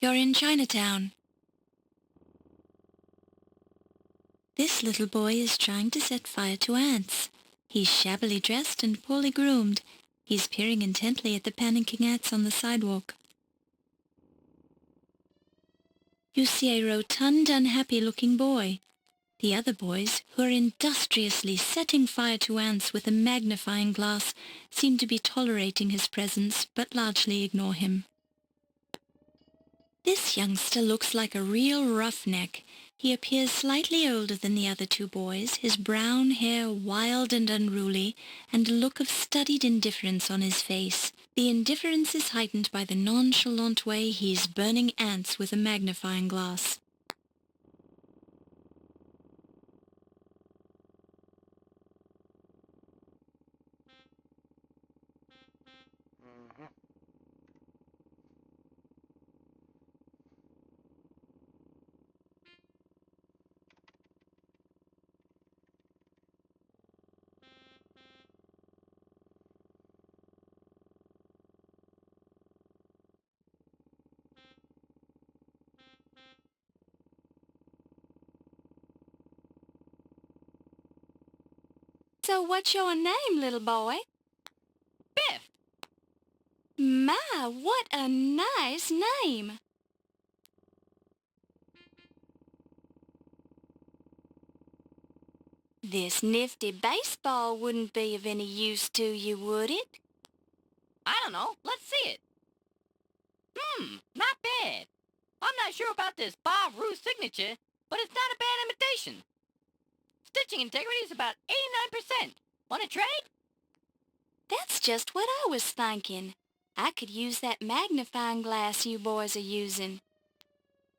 You're in Chinatown. This little boy is trying to set fire to ants. He's shabbily dressed and poorly groomed. He's peering intently at the panicking ants on the sidewalk. You see a rotund, unhappy-looking boy. The other boys, who are industriously setting fire to ants with a magnifying glass, seem to be tolerating his presence, but largely ignore him. This youngster looks like a real roughneck. He appears slightly older than the other two boys, his brown hair wild and unruly, and a look of studied indifference on his face. The indifference is heightened by the nonchalant way he is burning ants with a magnifying glass. So what's your name, little boy? Biff! My, what a nice name! This nifty baseball wouldn't be of any use to you, would it? I don't know. Let's see it. Not bad. I'm not sure about this Bob Roos signature, but it's not a bad imitation. condition. Stitching integrity is about 89%. Want to trade? That's just what I was thinking. I could use that magnifying glass you boys are using.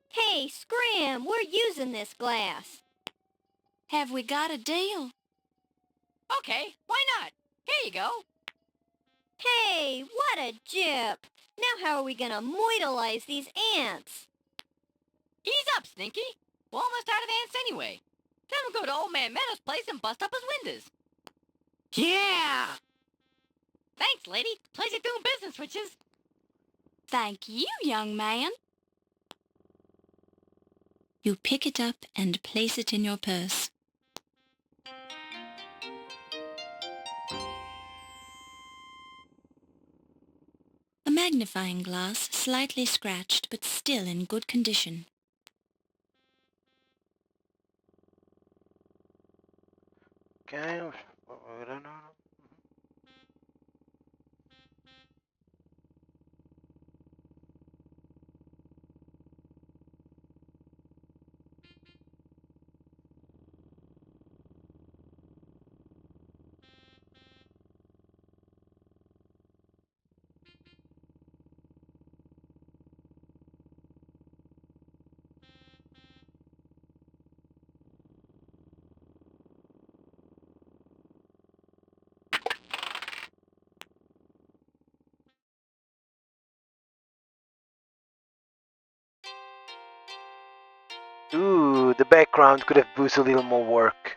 Hey, Scram, we're using this glass. Have we got a deal? Okay, why not? Here you go. Hey, what a jip! Now how are we gonna moidalize these ants? Ease up, Stinky. We're almost out of ants anyway. Tell him to go to Old Man Meadow's place and bust up his windows. Yeah! Thanks, lady. Pleasure doing business, witches. Thank you, young man. You pick it up and place it in your purse. A magnifying glass, slightly scratched but still in good condition. Okay. Ooh, the background could have boosted a little more work.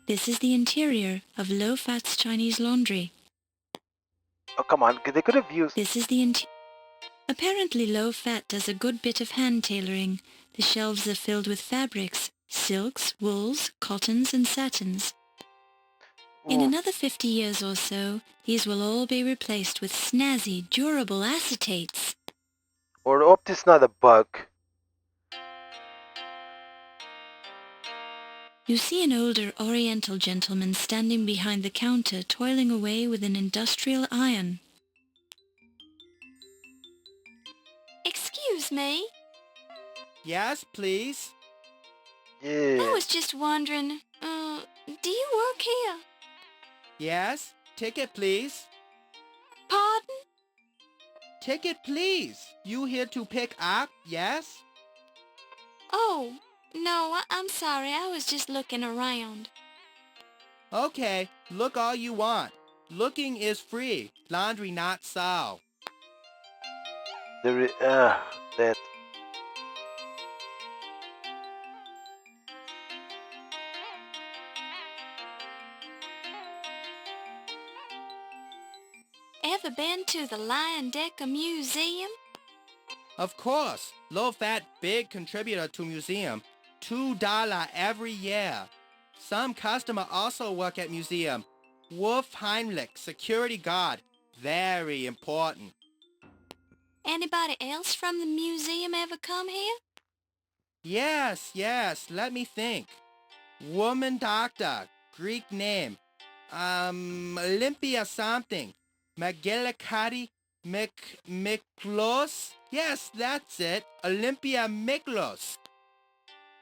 This is the interior of Low Fat's Chinese laundry. Oh, come on, they could have used... This is the Apparently Low Fat does a good bit of hand tailoring. The shelves are filled with fabrics, silks, wools, cottons and satins. In another 50 years or so, these will all be replaced with snazzy, durable acetates. Or hope this is not a bug. You see an older Oriental gentleman standing behind the counter toiling away with an industrial iron. Excuse me? Yes, please? Yeah. I was just wondering, do you work here? Yes? Ticket, please? Pardon? Ticket, please. You here to pick up, yes? Oh, no, I'm sorry. I was just looking around. Okay, look all you want. Looking is free. Laundry not so. That... Ever been to the Dagger Museum? Of course. Low fat, big contributor to museum. $2 every year. Some customer also work at museum. Wolf Heimlich, security guard. Very important. Anybody else from the museum ever come here? Yes, let me think. Woman doctor, Greek name. Olympia something. Magilakati Miklos? Yes, that's it. Olympia Miklos.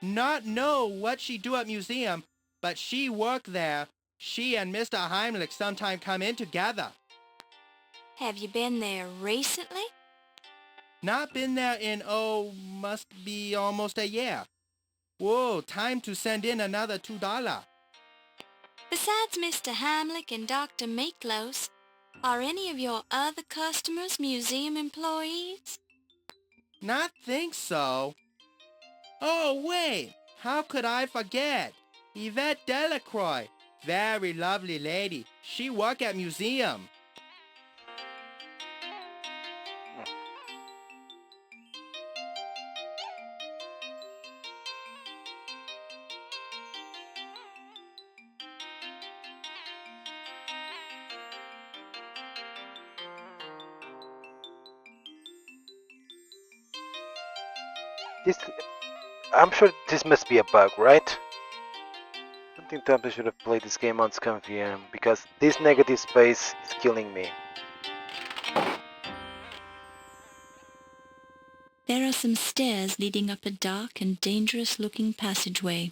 Not know what she do at museum, but she work there. She and Mr. Heimlich sometime come in together. Have you been there recently? Not been there in, must be almost a year. Whoa, time to send in another $2. Besides Mr. Heimlich and Dr. Miklos, are any of your other customers museum employees? Not think so. Oh, wait, how could I forget? Yvette Delacroix, very lovely lady. She work at museum. I'm sure this must be a bug, right? I don't think Temple should have played this game on ScumVM because this negative space is killing me. There are some stairs leading up a dark and dangerous-looking passageway.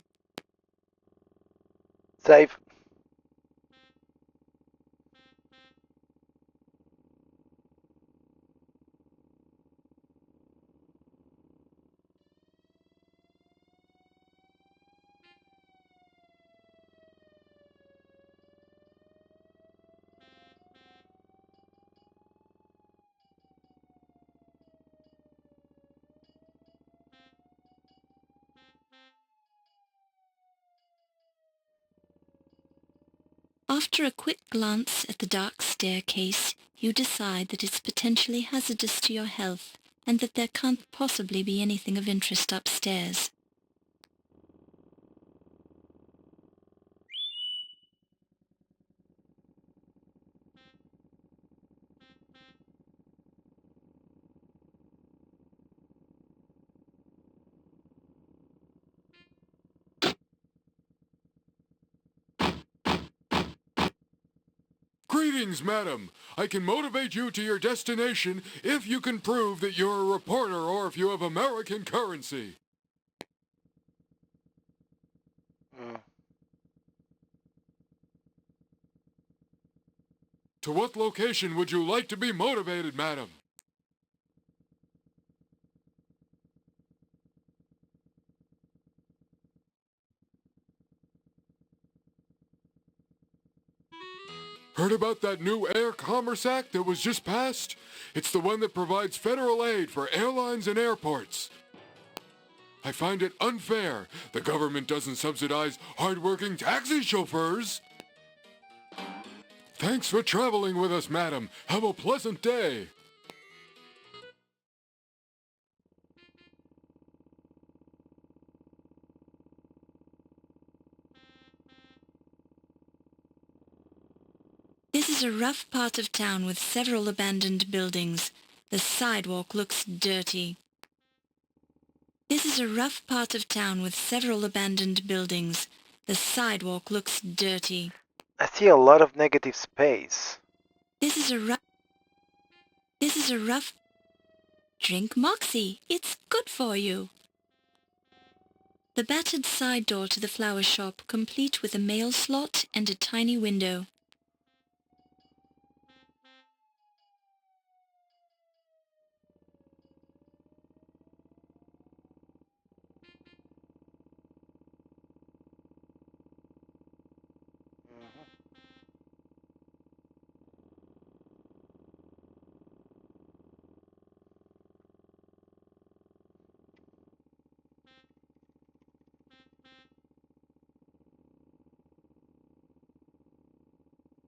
Save. After a quick glance at the dark staircase, you decide that it's potentially hazardous to your health and that there can't possibly be anything of interest upstairs. Greetings, madam. I can motivate you to your destination if you can prove that you're a reporter or if you have American currency. To what location would you like to be motivated, madam? Heard about that new Air Commerce Act that was just passed? It's the one that provides federal aid for airlines and airports. I find it unfair. The government doesn't subsidize hard-working taxi chauffeurs. Thanks for traveling with us, madam. Have a pleasant day. This is a rough part of town with several abandoned buildings. The sidewalk looks dirty. This is a rough part of town with several abandoned buildings. The sidewalk looks dirty. I see a lot of negative space. This is a rough... Drink Moxie. It's good for you. The battered side door to the flower shop, complete with a mail slot and a tiny window.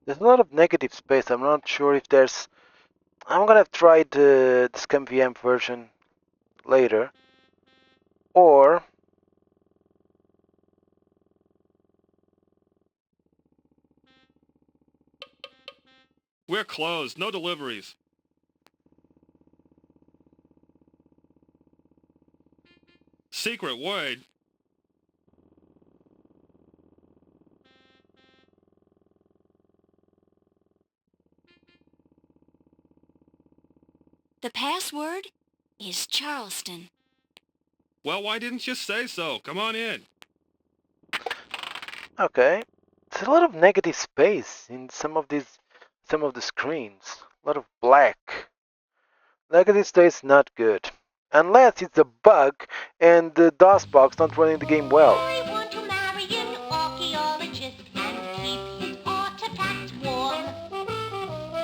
There's a lot of negative space. I'm not sure if there's... I'm gonna try the ScumVM version later. Or... We're closed. No deliveries. Secret word. The password is Charleston. Well, why didn't you say so? Come on in. Okay. There's a lot of negative space in some of the screens. A lot of black. Negative space not good. Unless it's a bug and the DOSBox not running the game well. I want to marry an archaeologist and keep his artifacts warm.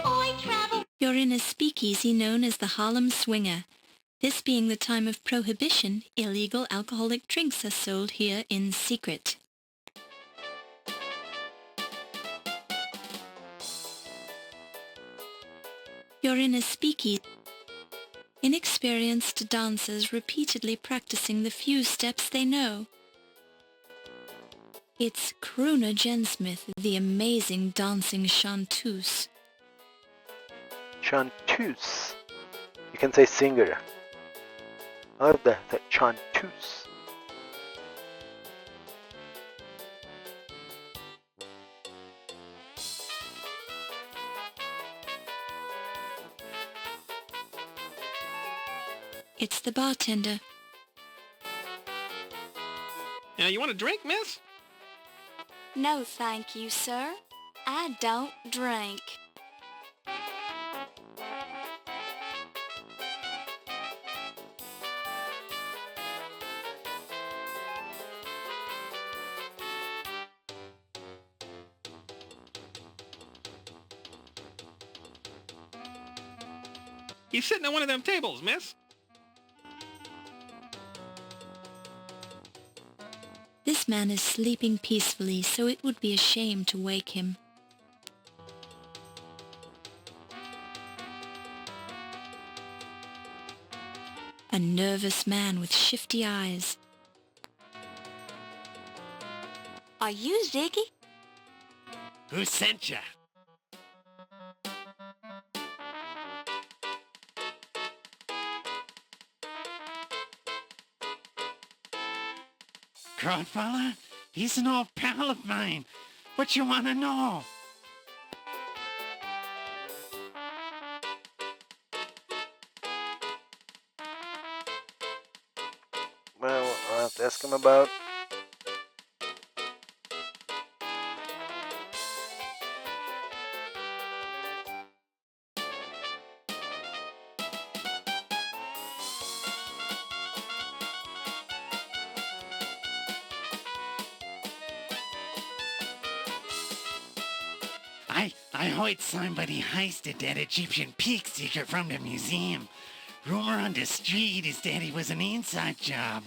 I travel... You're in a speakeasy known as the Harlem Swinger. This being the time of prohibition, illegal alcoholic drinks are sold here in secret. You're in a speakeasy. Inexperienced dancers repeatedly practicing the few steps they know. It's Crooner Jen Smith, the amazing dancing chanteuse. Chanteuse. You can say singer. I love that chanteuse. It's the bartender. You want a drink, miss? No, thank you, sir. I don't drink. He's sitting at one of them tables, miss. This man is sleeping peacefully, so it would be a shame to wake him. A nervous man with shifty eyes. Are you Ziggy? Who sent ya? Godfather, he's an old pal of mine. What you want to know? Well, I'll have to ask him about. I heard somebody heisted that Egyptian peak secret from the museum. Rumor on the street is that it was an inside job.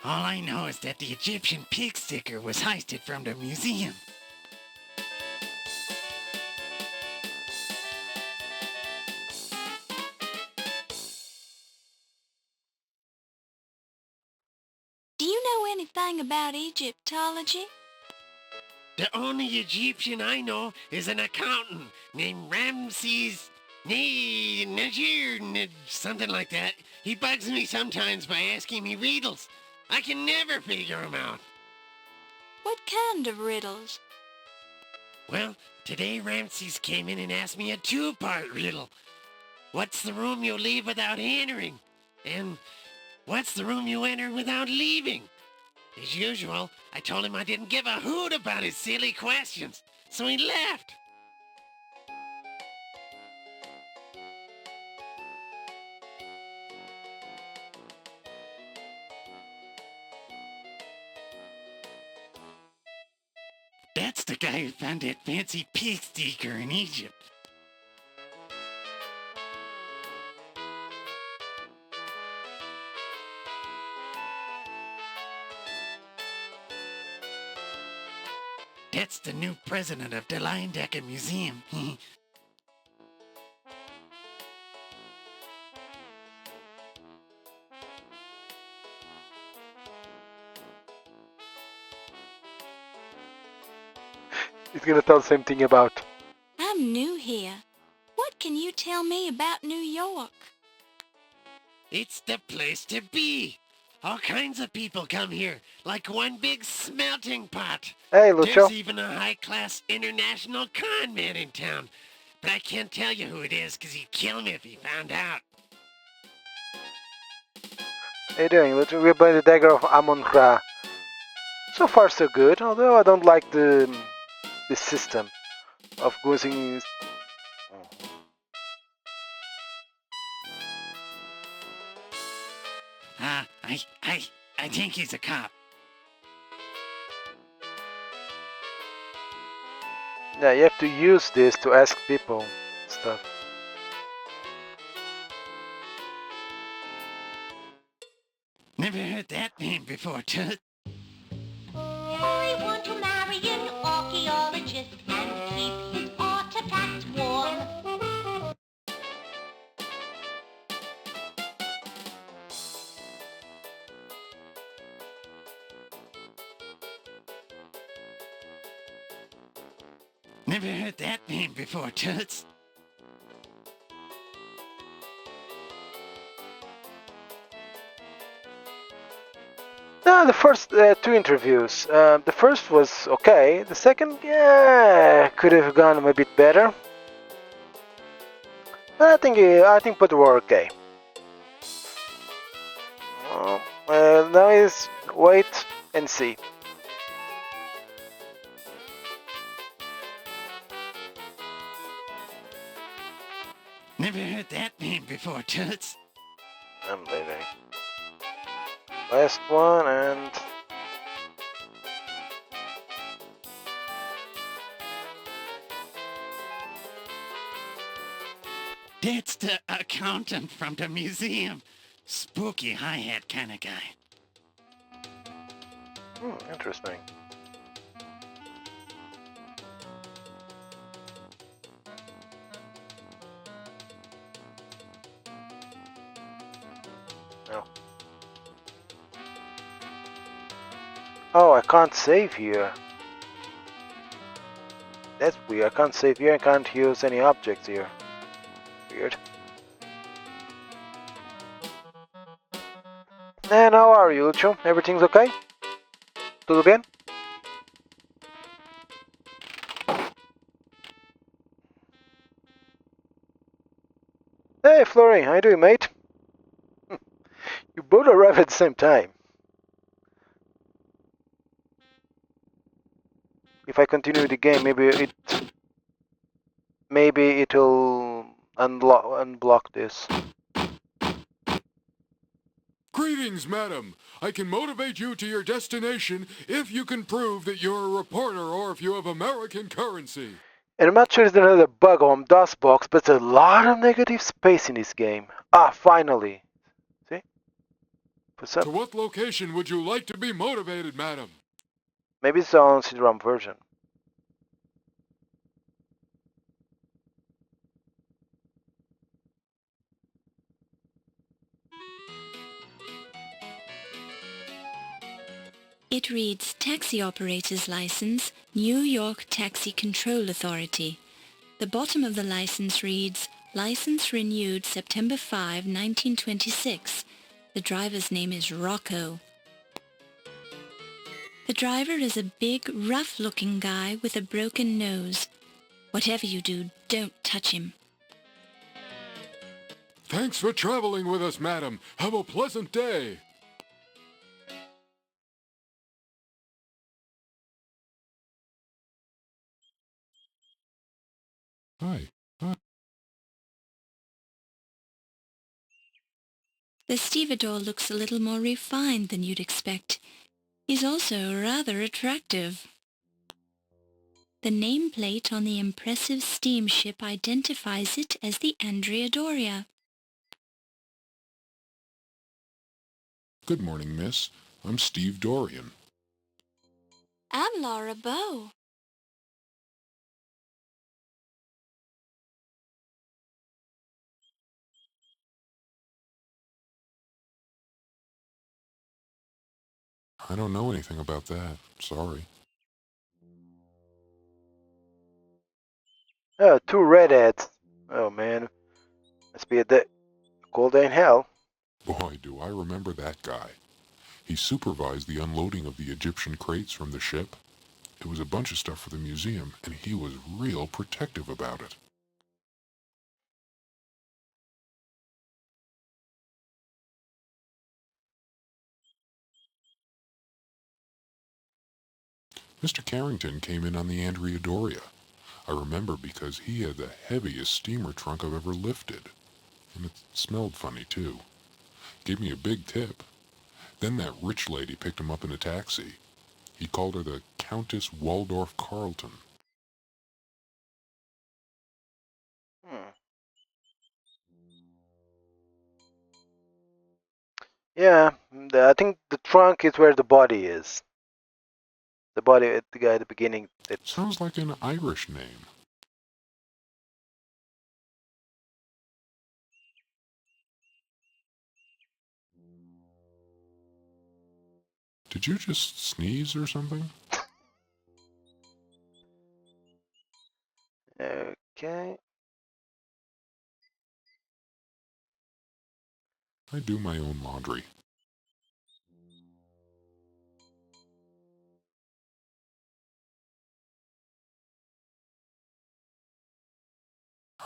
All I know is that the Egyptian pig sticker was heisted from the museum. Do you know anything about Egyptology? The only Egyptian I know is an accountant named Ramses Najir, something like that. He bugs me sometimes by asking me riddles. I can never figure him out. What kind of riddles? Well, today Ramses came in and asked me a two-part riddle. What's the room you leave without entering? And what's the room you enter without leaving? As usual, I told him I didn't give a hoot about his silly questions, so he left. That's the guy who found that fancy pig sticker in Egypt. That's the new president of the Dagger Museum. He's gonna tell the same thing about. I'm new here. What can you tell me about New York? It's the place to be. All kinds of people come here, like one big smelting pot. Hey, Lucho. There's even a high-class international con man in town. But I can't tell you who it is, because he'd kill me if he found out. How you doing, Lucho? We're playing the Dagger of Amon Ra. So far, so good. Although I don't like the system of using. I think he's a cop. Yeah, you have to use this to ask people stuff. Never heard that name before, Tut. I want to marry an archaeologist and keep his artifacts warm. Never heard that name before, Toots. The first two interviews. The first was okay. The second, yeah, could have gone a bit better. I think both were okay. Now is wait and see. Never heard that name before, Toots. I'm leaving. Last one and... That's the accountant from the museum. Spooky hi-hat kind of guy. Interesting. No. Oh, I can't save here. That's weird. I can't save here. I can't use any objects here. Weird. And how are you, Lucho? Everything's okay? Tudo bien? Hey, Flurry, how you doing, mate? You both arrived at the same time. If I continue the game, maybe it'll unblock this. Greetings, madam. I can motivate you to your destination if you can prove that you're a reporter or if you have American currency. And I'm not sure it's another bug on DOSBox, but there's a lot of negative space in this game. Ah, finally. See? To what location would you like to be motivated, madam? Maybe it's on CD-ROM version. It reads Taxi Operator's License, New York Taxi Control Authority. The bottom of the license reads, License renewed September 5, 1926. The driver's name is Rocco. The driver is a big, rough-looking guy with a broken nose. Whatever you do, don't touch him. Thanks for traveling with us, madam. Have a pleasant day. Hi. The stevedore looks a little more refined than you'd expect. He's also rather attractive. The nameplate on the impressive steamship identifies it as the Andrea Doria. Good morning, miss. I'm Steve Dorian. I'm Laura Bow. I don't know anything about that. Sorry. Oh, two redheads. Oh man, must be a cold day in hell. Boy, do I remember that guy. He supervised the unloading of the Egyptian crates from the ship. It was a bunch of stuff for the museum, and he was real protective about it. Mr. Carrington came in on the Andrea Doria. I remember because he had the heaviest steamer trunk I've ever lifted. And it smelled funny, too. Gave me a big tip. Then that rich lady picked him up in a taxi. He called her the Countess Waldorf Carlton. Yeah, I think the trunk is where the body is. The body, the guy at the beginning. Sounds like an Irish name. Did you just sneeze or something? Okay. I do my own laundry.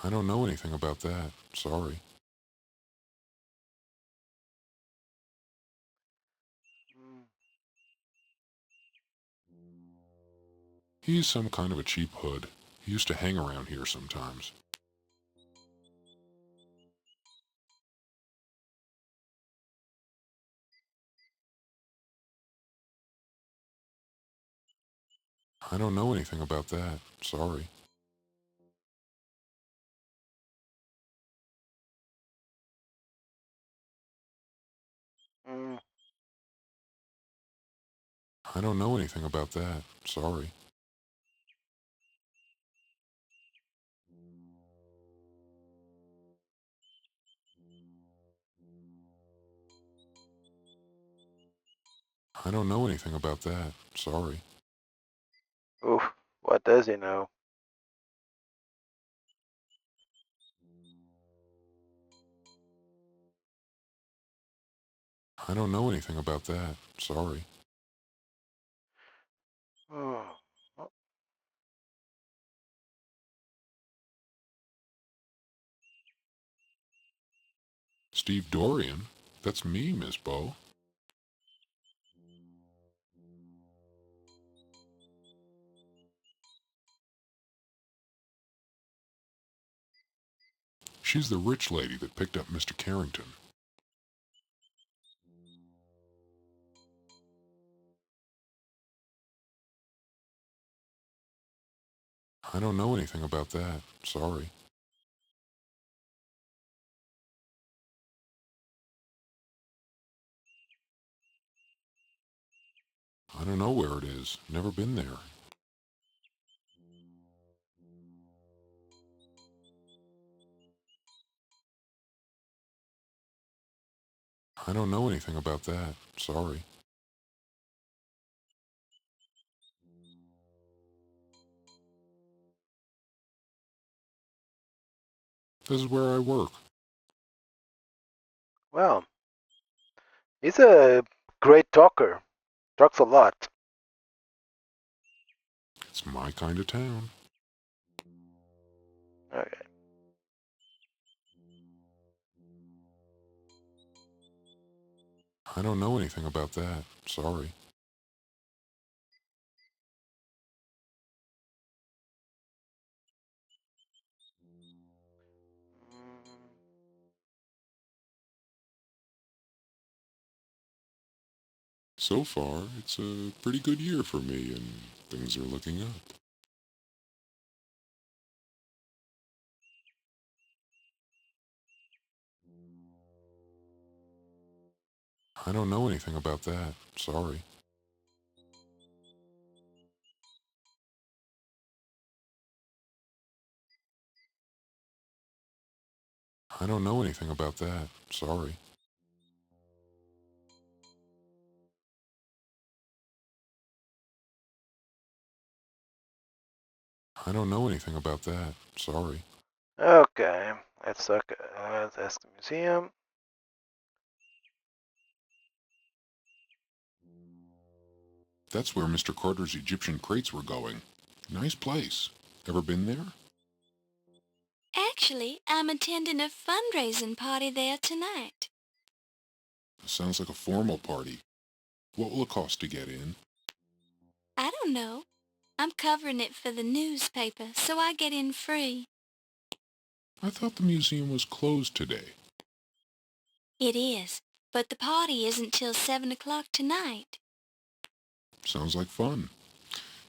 I don't know anything about that. Sorry. He's some kind of a cheap hood. He used to hang around here sometimes. I don't know anything about that. Sorry. Mm. I don't know anything about that. Sorry. I don't know anything about that. Sorry. Oof, what does he know? I don't know anything about that. Sorry. Oh. Steve Dorian? That's me, Miss Bo. She's the rich lady that picked up Mr. Carrington. I don't know anything about that. Sorry. I don't know where it is. Never been there. I don't know anything about that. Sorry. This is where I work. Well, he's a great talker. Talks a lot. It's my kind of town. Okay. I don't know anything about that. Sorry. So far, it's a pretty good year for me, and things are looking up. I don't know anything about that. Sorry. I don't know anything about that. Sorry. I don't know anything about that. Sorry. Okay. Let's look. That's the museum. That's where Mr. Carter's Egyptian crates were going. Nice place. Ever been there? Actually, I'm attending a fundraising party there tonight. Sounds like a formal party. What will it cost to get in? I don't know. I'm covering it for the newspaper, so I get in free. I thought the museum was closed today. It is, but the party isn't till 7 o'clock tonight. Sounds like fun.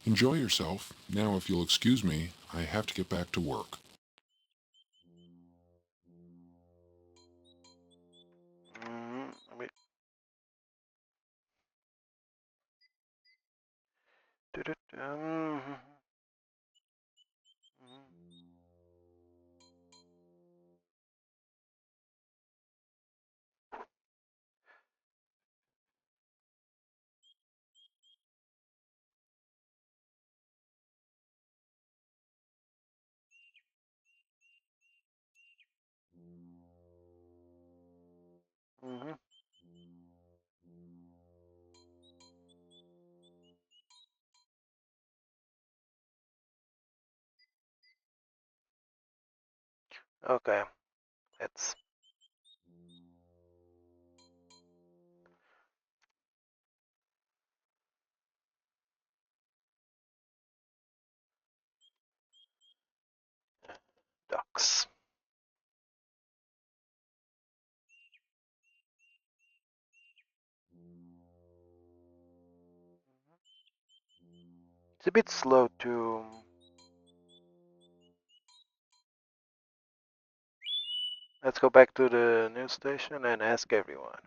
Enjoy yourself. Now, if you'll excuse me, I have to get back to work. Let me. Mm-hmm. Okay, let's. Ducks. It's a bit slow to. Let's go back to the news station and ask everyone.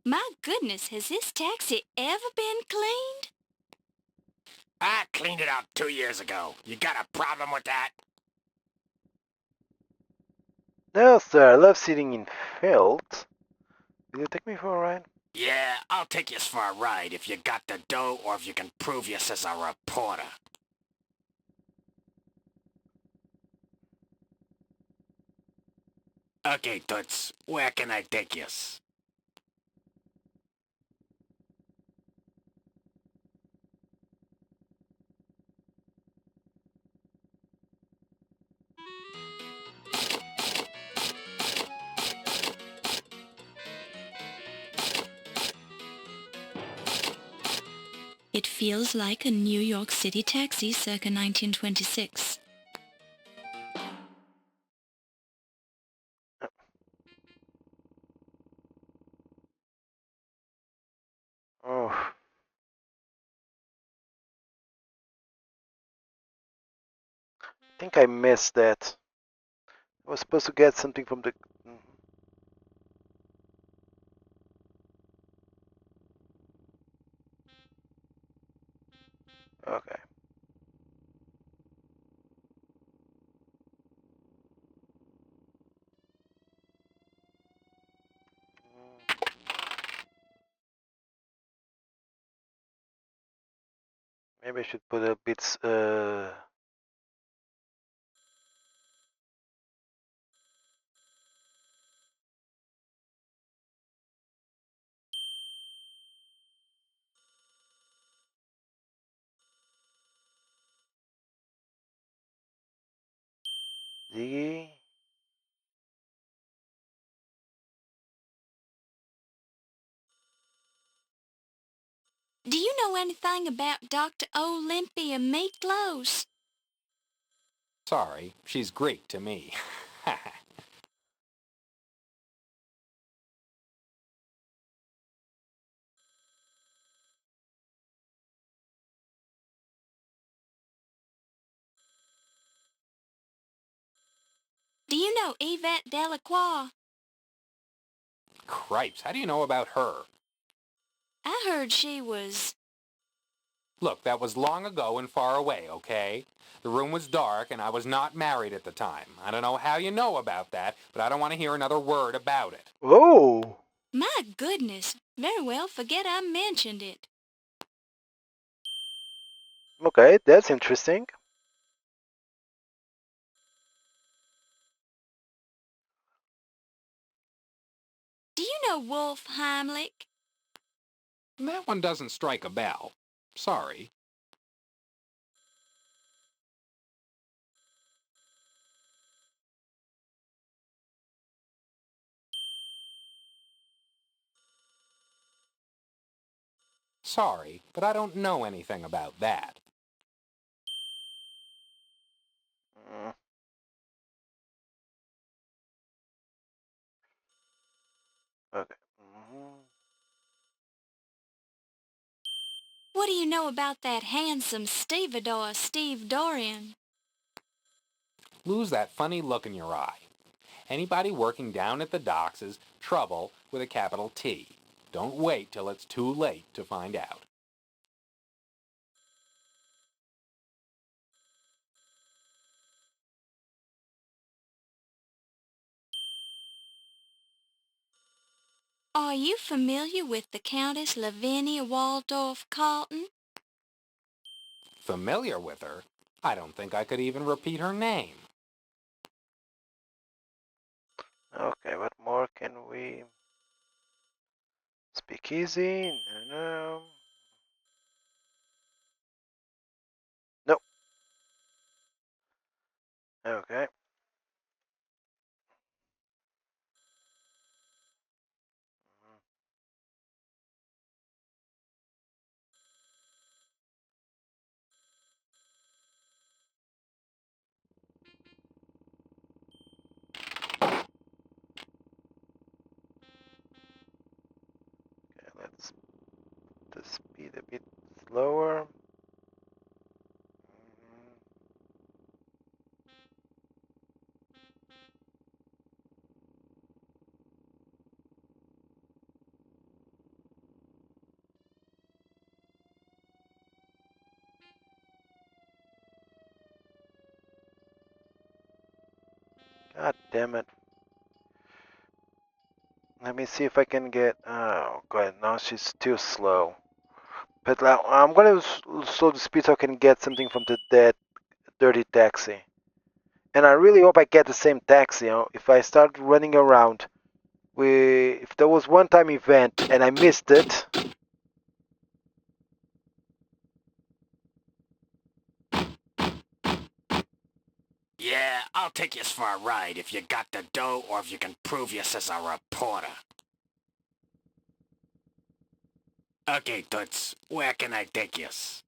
My goodness, has this taxi ever been cleaned? I cleaned it out 2 years ago. You got a problem with that? No, sir, I love sitting in fields. Will you take me for a ride? Yeah, I'll take you for a ride if you got the dough or if you can prove you as a reporter. Okay, Toots, where can I take you? It feels like a New York City taxi circa 1926. Oh. I think I missed that. I was supposed to get something from the. Okay. Maybe I should put a bit. Ziggy. Do you know anything about Dr. Olympia Meatloaf? Sorry, she's Greek to me. Do you know Yvette Delacroix? Cripes, how do you know about her? I heard she was... Look, that was long ago and far away, okay? The room was dark and I was not married at the time. I don't know how you know about that, but I don't want to hear another word about it. Oh! My goodness. Very well, forget I mentioned it. Okay, that's interesting. Do you know Wolf Heimlich? That one doesn't strike a bell. Sorry. Sorry, but I don't know anything about that. Mm. Okay. What do you know about that handsome stevedore, Steve Dorian? Lose that funny look in your eye. Anybody working down at the docks is trouble with a capital T. Don't wait till it's too late to find out. Are you familiar with the Countess Lavinia Waldorf Carlton? Familiar with her? I don't think I could even repeat her name. Okay, what more can we... Let's Speakeasy. No. Nope. Okay. Okay, let's the speed a bit slower. God damn it. Let me see if I can get. Oh, God, now she's still slow. But I'm gonna slow the speed so I can get something from that dirty taxi. And I really hope I get the same taxi. If I start running around, if there was one-time event and I missed it. Yeah, I'll take you for a ride if you got the dough or if you can prove you as a reporter. Okay, Toots, where can I take yous?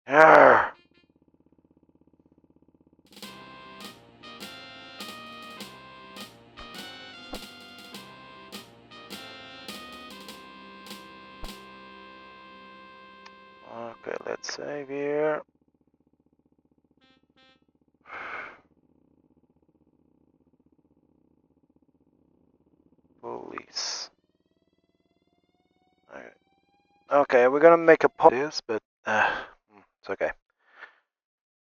Arrgh. Okay, let's save here. Police. Okay, we're gonna make a this, but it's okay.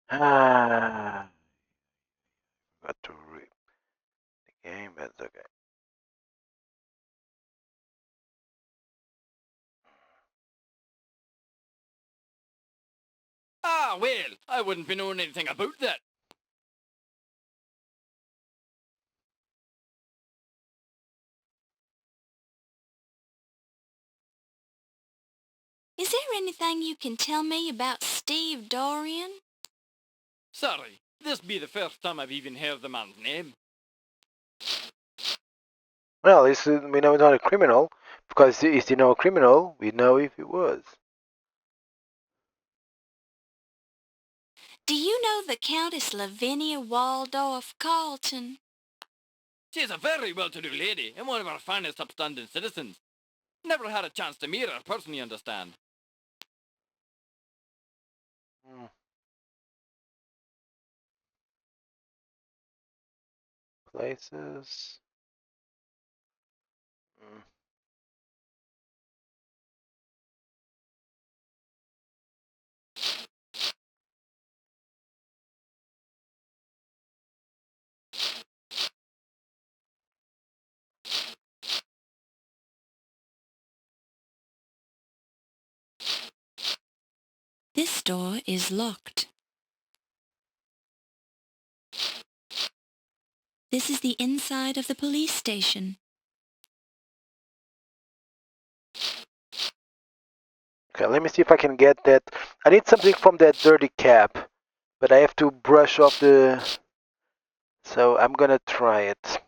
Got to read the game, but it's okay. Ah, well, I wouldn't be knowing anything about that. Is there anything you can tell me about Steve Dorian? Sorry, this be the first time I've even heard the man's name. Well, we know he's not a criminal, because is he not a criminal? We know if he was. Do you know the Countess Lavinia Waldorf Carlton? She's a very well-to-do lady and one of our finest upstanding citizens. Never had a chance to meet her personally, understand. Places. This door is locked. This is the inside of the police station. Okay, let me see if I can get that. I need something from that dirty cap, but I have to brush off the... So I'm gonna try it.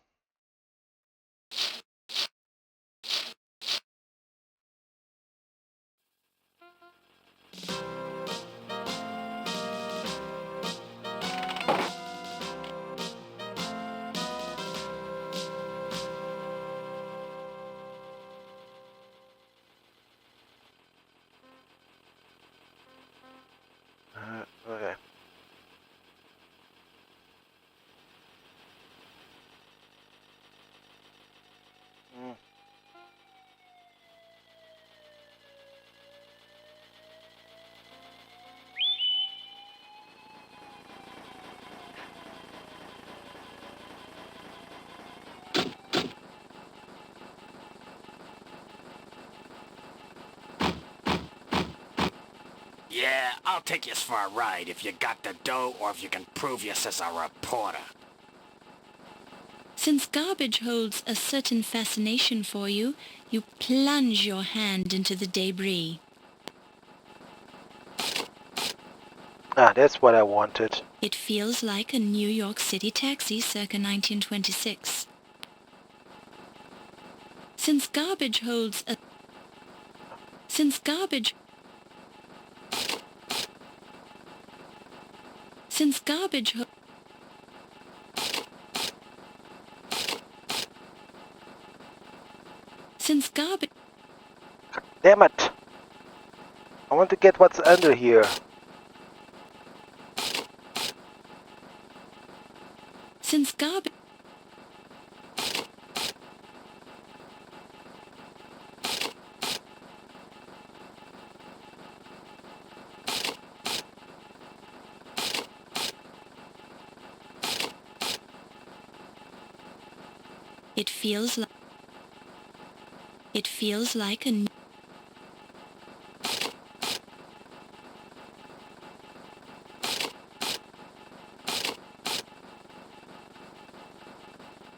Okay. Yeah, I'll take you for a ride if you got the dough or if you can prove you as a reporter. Since garbage holds a certain fascination for you, you plunge your hand into the debris. Ah, that's what I wanted. It feels like a New York City taxi circa 1926. Since garbage holds a... Since garbage... Since garbage... Since garbage... Damn it! I want to get what's under here. Since garbage... It feels like... It feels like a...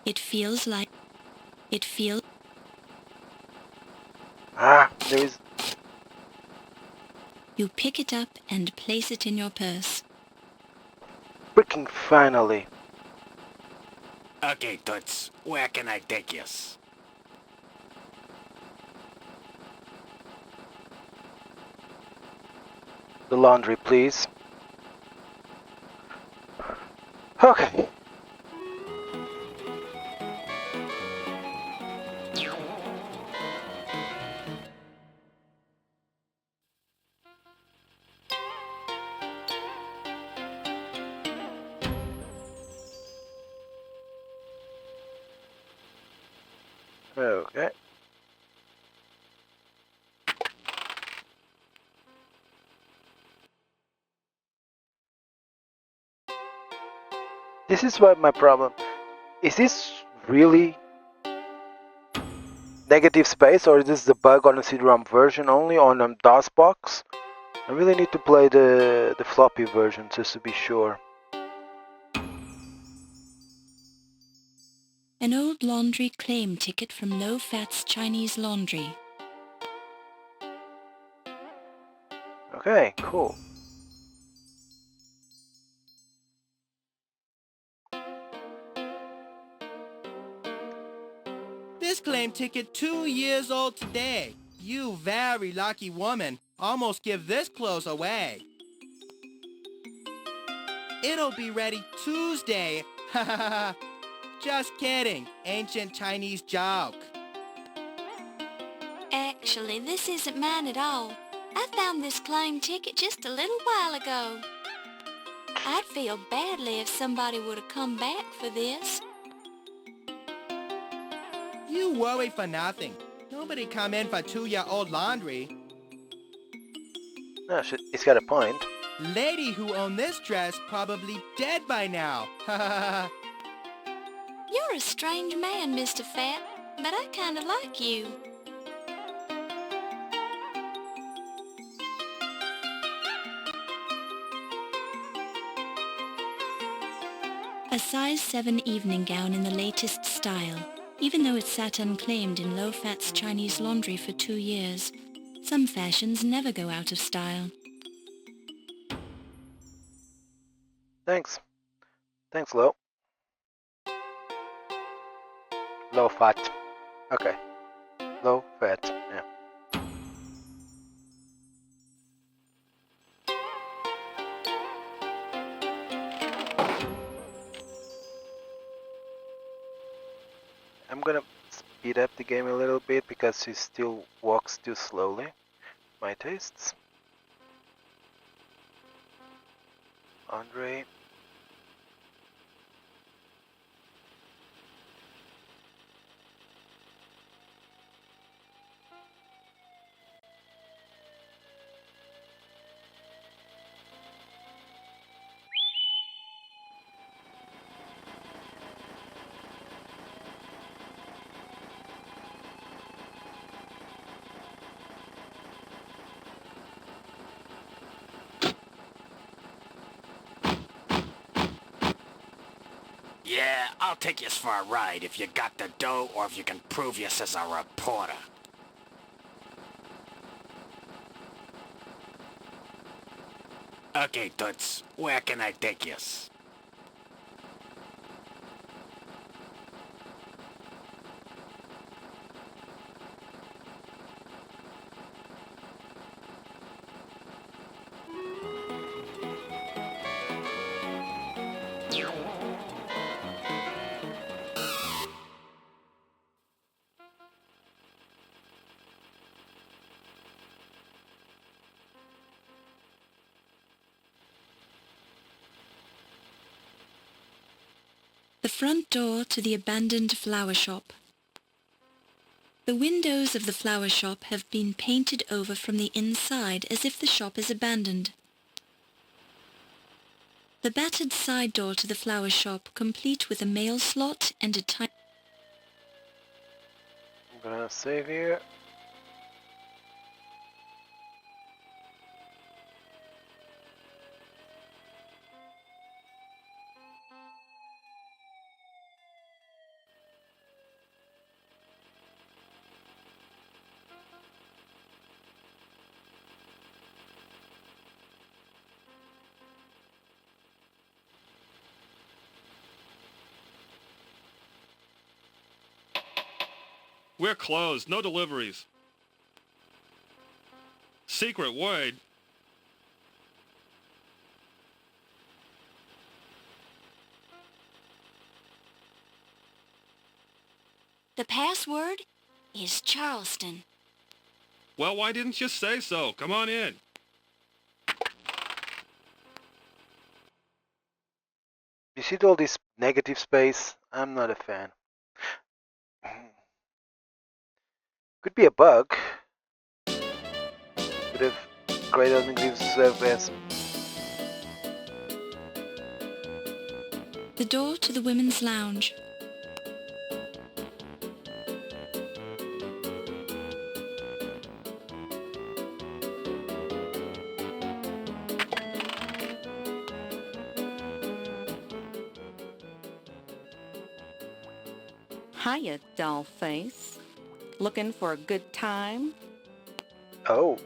It feels like... It feels... Ah, there is... You pick it up and place it in your purse. Freaking finally. Okay, Toots, where can I take yous? The laundry, please. Okay. Okay. This is what my problem. Is this really negative space, or is this the bug on the CD-ROM version only on a DOS box? I really need to play the floppy version just to be sure. An old laundry claim ticket from Low Fat's Chinese Laundry. Okay, cool. This claim ticket 2 years old today. You very lucky woman. Almost give this clothes away. It'll be ready Tuesday. Ha ha ha. Just kidding. Ancient Chinese joke. Actually, this isn't mine at all. I found this claim ticket just a little while ago. I'd feel badly if somebody would have come back for this. You worry for nothing. Nobody come in for 2-year-old laundry. No, it's got a point. Lady who owned this dress probably dead by now. Ha ha ha. You're a strange man, Mr. Fat, but I kind of like you. A size 7 evening gown in the latest style, even though it sat unclaimed in Low Fat's Chinese Laundry for 2 years. Some fashions never go out of style. Thanks. Thanks, Low. Low fat. Okay. Low fat, yeah. I'm gonna speed up the game a little bit because she still walks too slowly. My tastes. Andre. Yeah, I'll take yous for a ride if you got the dough or if you can prove yous as a reporter. Okay, Toots, where can I take yous? The front door to the abandoned flower shop. The windows of the flower shop have been painted over from the inside as if the shop is abandoned. The battered side door to the flower shop, complete with a mail slot and a tiny... I'm gonna save here. We're closed. No deliveries. Secret word. The password is Charleston. Well, why didn't you say so? Come on in. You see all this negative space? I'm not a fan. Could be a bug. Could have created a negative surface. The door to the women's lounge. Hiya, doll face. Looking for a good time? Oh.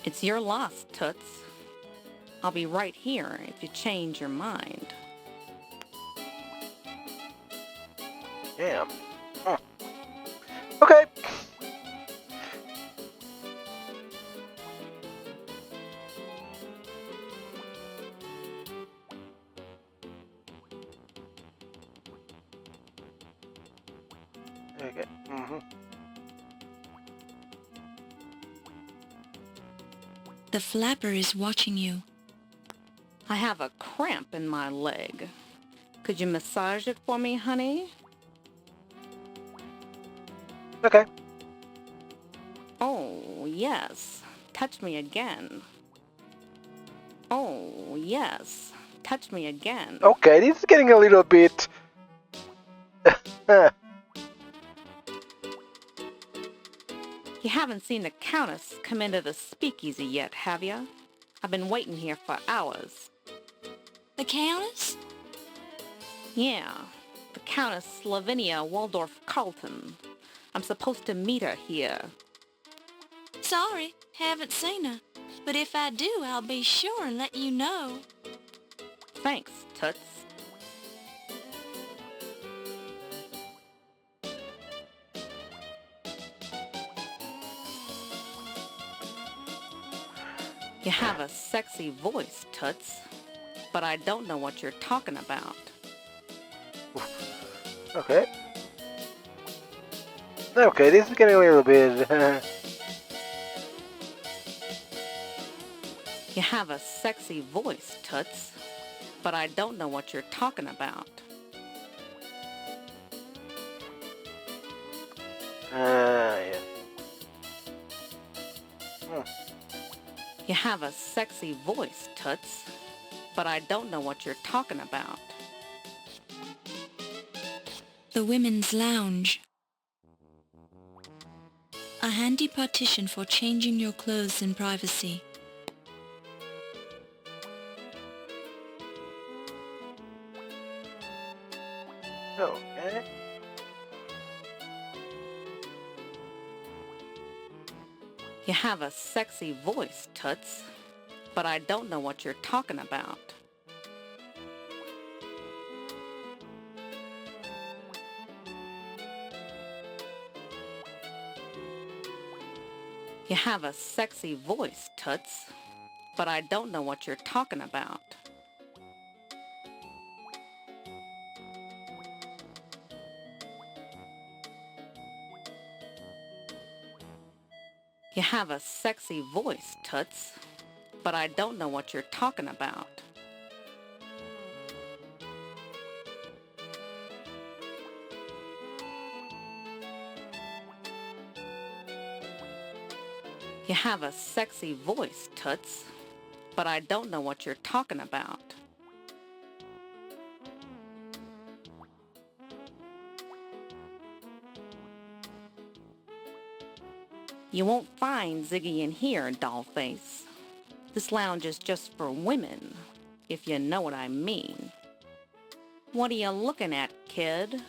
It's your loss, Toots. I'll be right here if you change your mind. Damn. Huh. Okay. Okay. The flapper is watching you. I have a cramp in my leg. Could you massage it for me, honey? Okay. Oh, yes. Touch me again. Oh, yes. Touch me again. Okay, this is getting a little bit... You haven't seen the Countess come into the speakeasy yet, have you? I've been waiting here for hours. The Countess? Yeah, the Countess Lavinia Waldorf Carlton. I'm supposed to meet her here. Sorry, haven't seen her. But if I do, I'll be sure and let you know. Thanks, Toots. You have a sexy voice, Toots, but I don't know what you're talking about. Okay. Okay, this is getting a little bit... You have a sexy voice, Toots, but I don't know what you're talking about. yeah. You have a sexy voice, Toots, but I don't know what you're talking about. The women's lounge. A handy partition for changing your clothes in privacy. Okay. You have a sexy voice, Toots, but I don't know what you're talking about. You have a sexy voice, Toots, but I don't know what you're talking about. You have a sexy voice, Toots, but I don't know what you're talking about. You have a sexy voice, Toots, but I don't know what you're talking about. You won't find Ziggy in here, dollface. This lounge is just for women, if you know what I mean. What are you looking at, kid?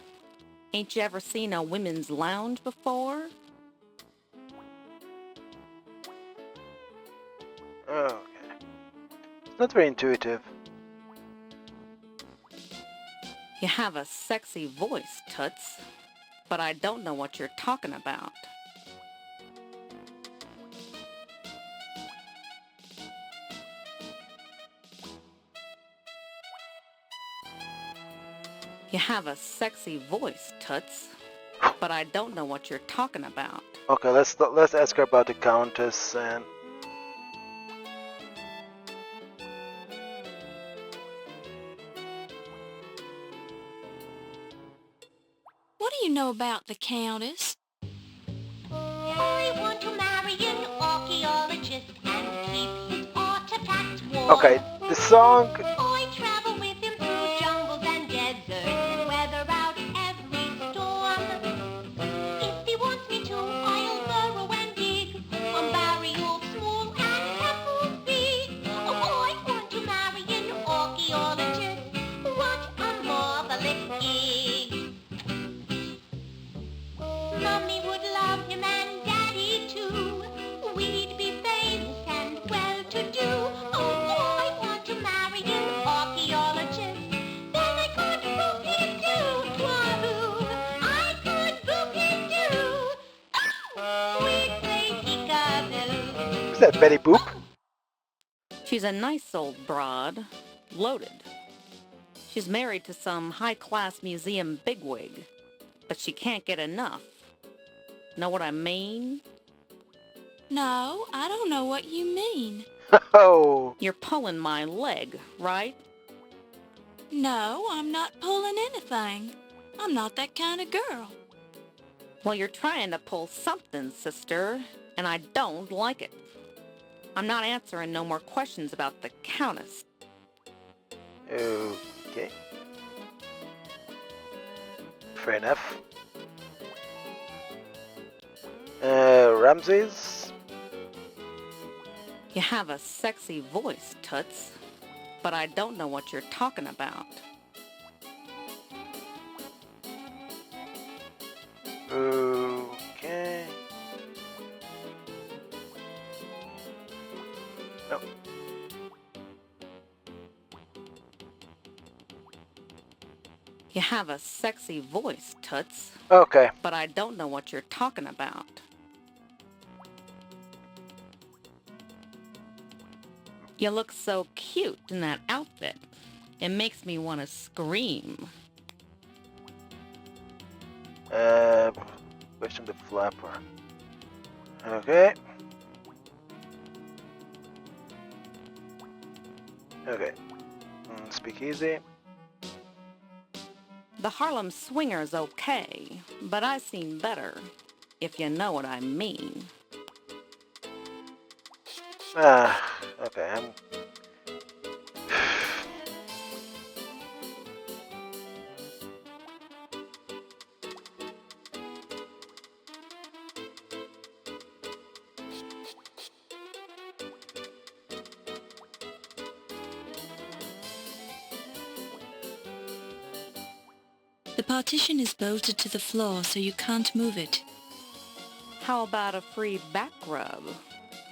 Ain't you ever seen a women's lounge before? Okay. It's not very intuitive. You have a sexy voice, Toots, but I don't know what you're talking about. You have a sexy voice, Toots, but I don't know what you're talking about. Okay, let's ask her about the Countess and. What do you know about the Countess? I want to marry an archaeologist and keep his artifacts warm. Okay, the song. I travel with him through jungles and deserts and weather out every storm. If he wants me to, I'll burrow and dig on burials small and pebbles big. Oh, I want to marry an archaeologist. What a marvelous gig. Mommy would love him and Daddy too. We'd be famous and well-to-do. Oh, I want to marry an archaeologist. Then I could book it too. Wahoo! I could book it too. Oh, we'd play peekaboo. Is that Betty Boop? She's a nice old broad, loaded. She's married to some high-class museum bigwig, but she can't get enough. Know what I mean? No, I don't know what you mean. Oh. You're pulling my leg, right? No, I'm not pulling anything. I'm not that kind of girl. Well, you're trying to pull something, sister, and I don't like it. I'm not answering no more questions about the Countess. Okay. Fair enough. Ramses? You have a sexy voice, Toots, but I don't know what you're talking about. Okay. No. You have a sexy voice, Toots. Okay. But I don't know what you're talking about. You look so cute in that outfit. It makes me want to scream. Question the flapper. Okay. Okay. Speak easy. The Harlem Swinger's okay, but I seen better, if you know what I mean. Okay, The partition is bolted to the floor so you can't move it. How about a free back rub?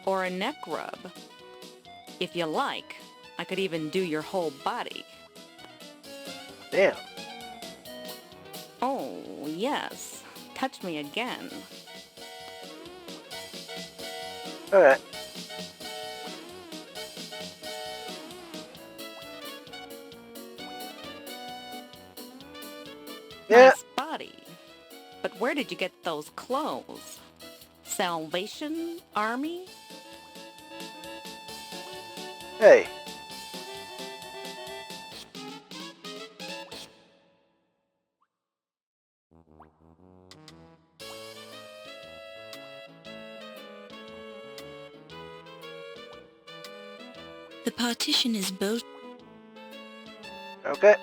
Or a neck rub? If you like, I could even do your whole body. Damn. Oh, yes. Touch me again. Alright. Yeah. Nice body. But where did you get those clothes? Salvation Army? Hey. The partition is bolted. Okay.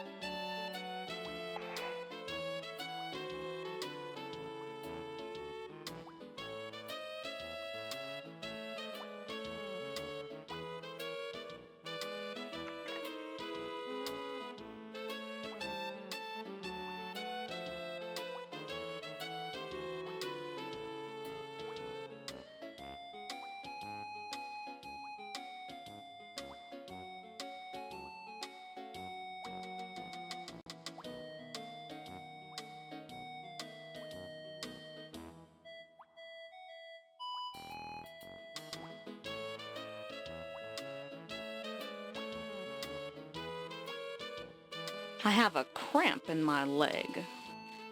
I have a cramp in my leg.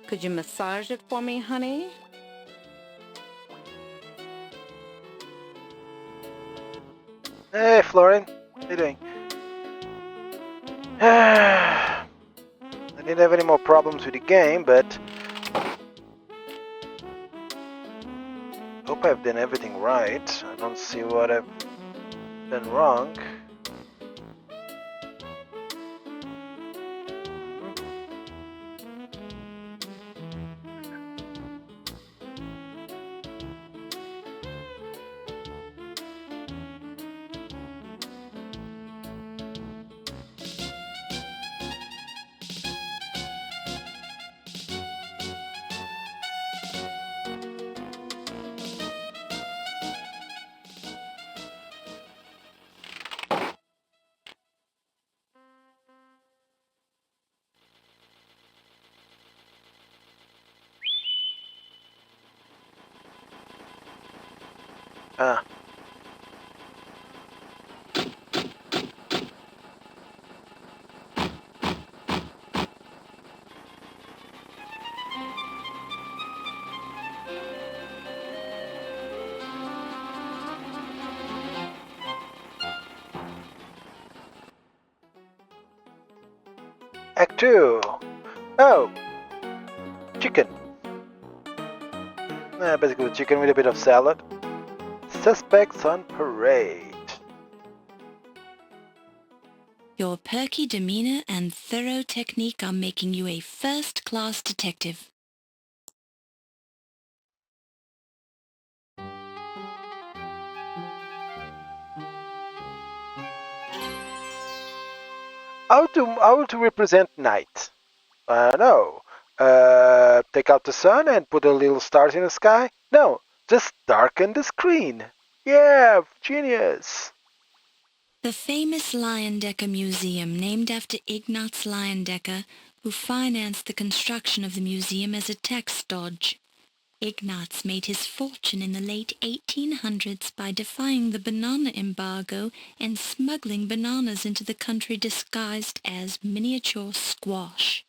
Could you massage it for me, honey? Hey, Florin. How you doing? I didn't have any more problems with the game, but hope I've done everything right. I don't see what I've done wrong. Ah. Act 2. Oh. Chicken. Basically chicken with a bit of salad. Suspects on parade. Your perky demeanor and thorough technique are making you a first-class detective. How to represent night? No. Take out the sun and put a little stars in the sky? No, just darken the screen. Yeah, genius. The famous Leyendecker Museum, named after Ignaz Leyendecker, who financed the construction of the museum as a tax dodge. Ignaz made his fortune in the late 1800s by defying the banana embargo and smuggling bananas into the country disguised as miniature squash.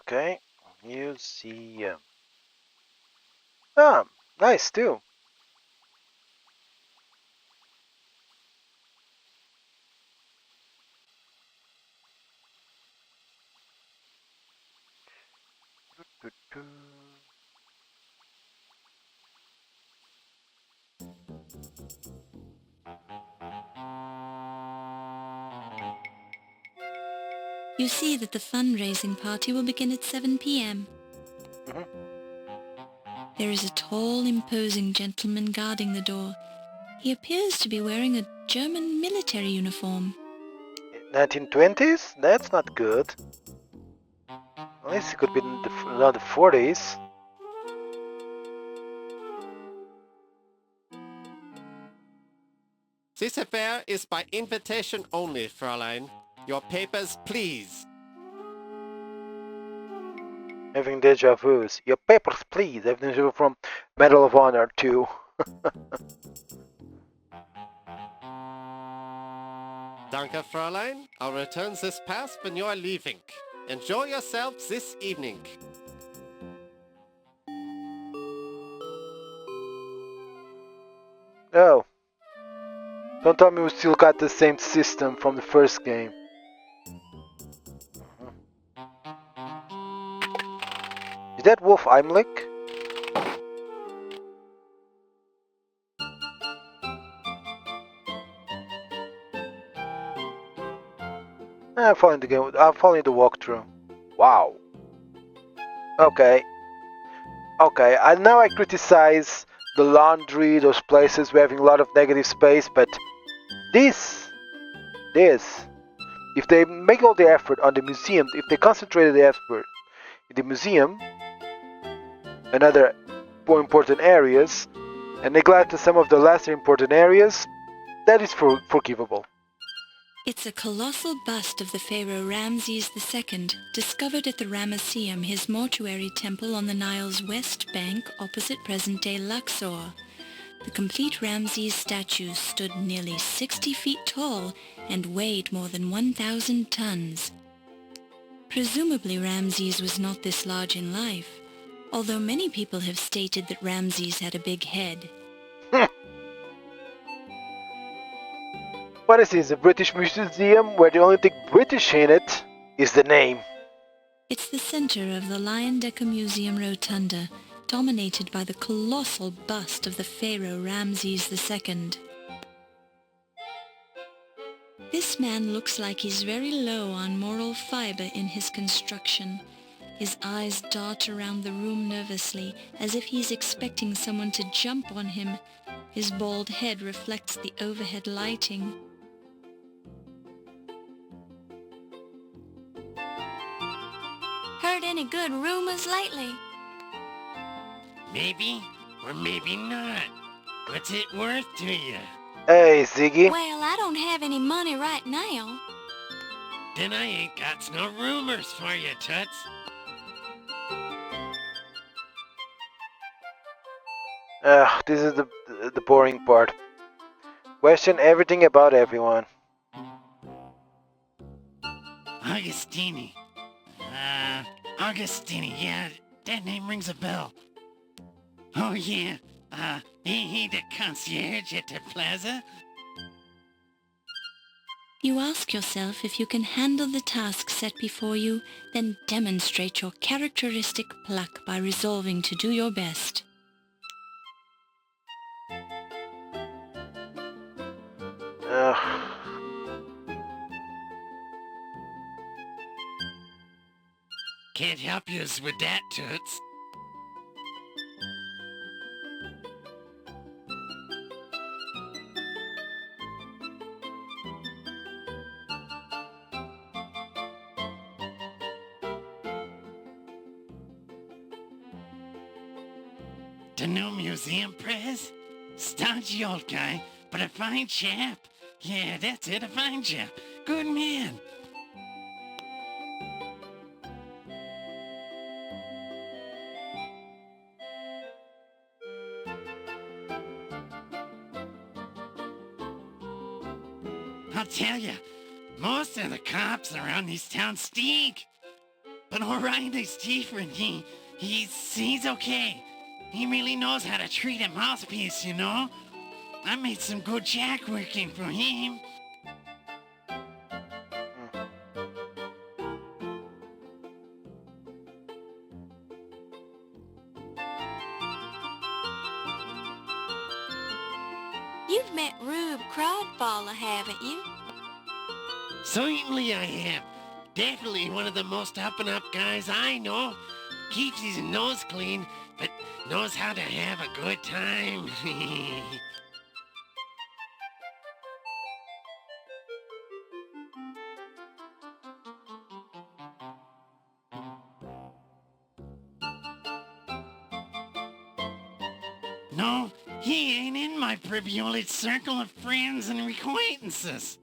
Okay. Museum. Ah, nice too. You see that the fundraising party will begin at 7 p.m. There is a tall, imposing gentleman guarding the door. He appears to be wearing a German military uniform. 1920s? That's not good. At least it could be in the 40s. This affair is by invitation only, Fräulein. Your papers, please. Having deja vus. Your papers, please. Having deja vu from Medal of Honor 2. Danke, Fräulein. I'll return this pass when you are leaving. Enjoy yourselves this evening. Oh. Don't tell me we still got the same system from the first game. Is that Wolf Heimlich? I'm following the game. I'm following the walkthrough. Wow. Okay. Okay. Now I criticize the laundry, those places we're having a lot of negative space, but this, if they make all the effort on the museum, if they concentrated the effort in the museum and other more important areas, and neglect some of the lesser important areas, that is forgivable. It's a colossal bust of the pharaoh Ramses II, discovered at the Ramesseum, his mortuary temple on the Nile's west bank opposite present-day Luxor. The complete Ramses statue stood nearly 60 feet tall and weighed more than 1,000 tons. Presumably Ramses was not this large in life, although many people have stated that Ramses had a big head. What is this, a British museum where the only thing British in it is the name? It's the center of the Lion-Decker Museum Rotunda, dominated by the colossal bust of the pharaoh Ramses II. This man looks like he's very low on moral fiber in his construction. His eyes dart around the room nervously, as if he's expecting someone to jump on him. His bald head reflects the overhead lighting. Heard any good rumors lately? Maybe, or maybe not. What's it worth to you? Hey, Ziggy. Well, I don't have any money right now. Then I ain't got no rumors for you, Toots. This is the boring part. Question everything about everyone. Augustini. Augustini, yeah, that name rings a bell. Oh, yeah, he the concierge at the plaza? You ask yourself if you can handle the task set before you, then demonstrate your characteristic pluck by resolving to do your best. Can't help you with that, Toots. The new museum press? Stodgy old guy, but a fine chap. Yeah, that's it, a fine chap. Good man. I'll tell you, most of the cops around these towns stink. But O'Reilly's different. He's okay. He really knows how to treat a mouthpiece, you know? I made some good jack working for him. You've met Rube Crodfaller, haven't you? Certainly I have. Definitely one of the most up-and-up guys I know. Keeps his nose clean, but knows how to have a good time. No, he ain't in my privileged circle of friends and acquaintances.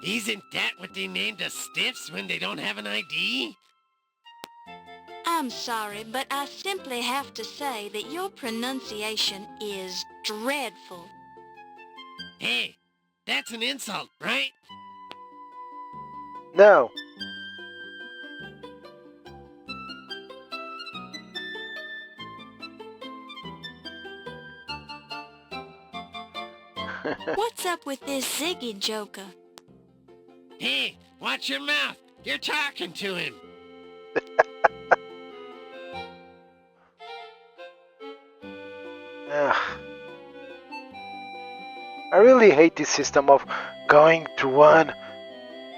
Isn't that what they named us stiffs when they don't have an ID? I'm sorry, but I simply have to say that your pronunciation is dreadful. Hey, that's an insult, right? No. What's up with this Ziggy joker? Hey, watch your mouth. You're talking to him. Ugh. I really hate this system of going to one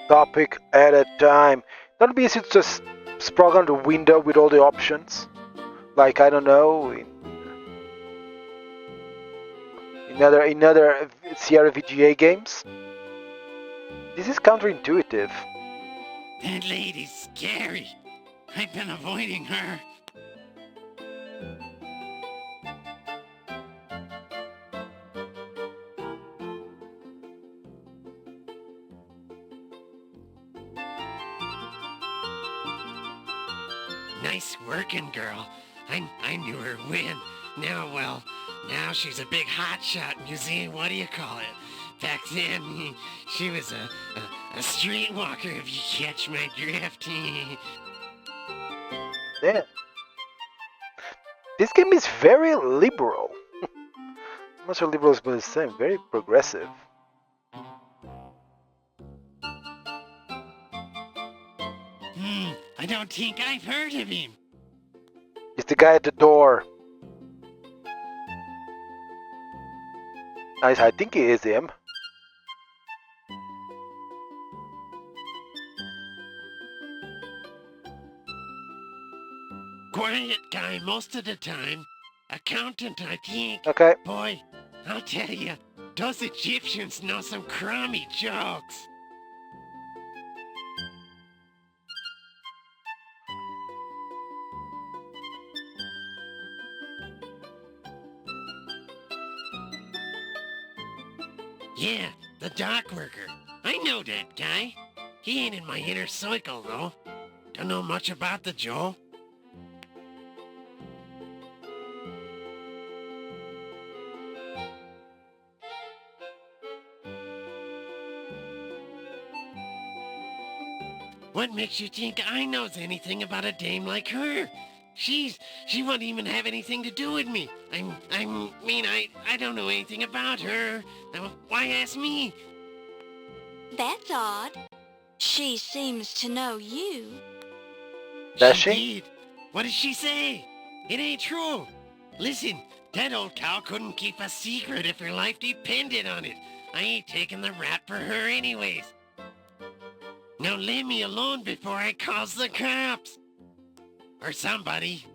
topic at a time. Don't be easy to just scroll on the window with all the options. Like, I don't know, in other Sierra VGA games. This is counterintuitive. That lady's scary. I've been avoiding her. Nice working, girl. I knew her when. Now she's a big hotshot museum, what do you call it? Back then, she was a streetwalker, if you catch my drift. Yeah. This game is very liberal. Not so liberal, but the same. Very progressive. I don't think I've heard of him. It's the guy at the door. I think it is him. Quiet guy most of the time. Accountant, I think. Okay. Boy, I'll tell you, those Egyptians know some crummy jokes. Yeah, the dock worker. I know that guy. He ain't in my inner circle, though. Don't know much about the Joe. What makes you think I knows anything about a dame like her? She won't even have anything to do with me. I don't know anything about her. Why ask me? That's odd. She seems to know you. Does she? Did. What did she say? It ain't true. Listen, that old cow couldn't keep a secret if her life depended on it. I ain't taking the rap for her anyways. Now leave me alone before I calls the cops. Or somebody.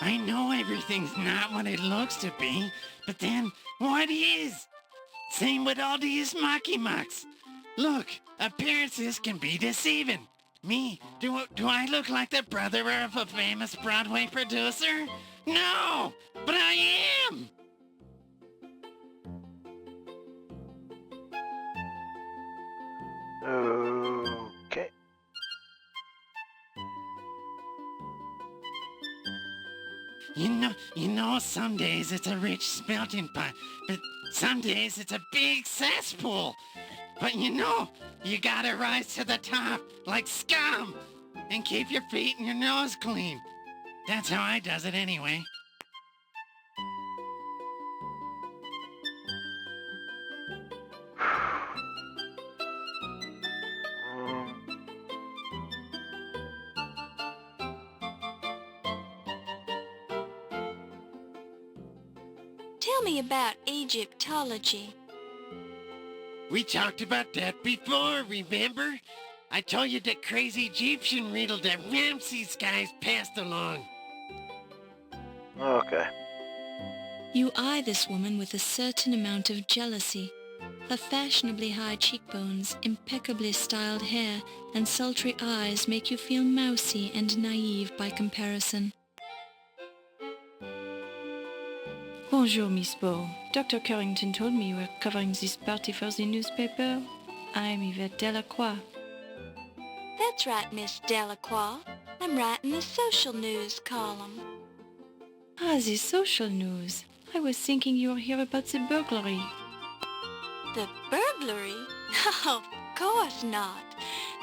I know everything's not what it looks to be, but then what is? Same with all these mocky-mocks. Look, appearances can be deceiving. Me, do I look like the brother of a famous Broadway producer? No, but I am! Okay. You know, some days it's a rich melting pot, but some days it's a big cesspool. But you know, you gotta rise to the top, like scum, and keep your feet and your nose clean. That's how I does it anyway. Tell me about Egyptology. We talked about that before, remember? I told you that crazy Egyptian riddle that Ramses guys passed along. Okay. You eye this woman with a certain amount of jealousy. Her fashionably high cheekbones, impeccably styled hair, and sultry eyes make you feel mousy and naive by comparison. Bonjour, Miss Bow. Dr. Carrington told me you were covering this party for the newspaper. I'm Yvette Delacroix. That's right, Miss Delacroix. I'm writing the social news column. Ah, the social news. I was thinking you were here about the burglary. The burglary? Of course not.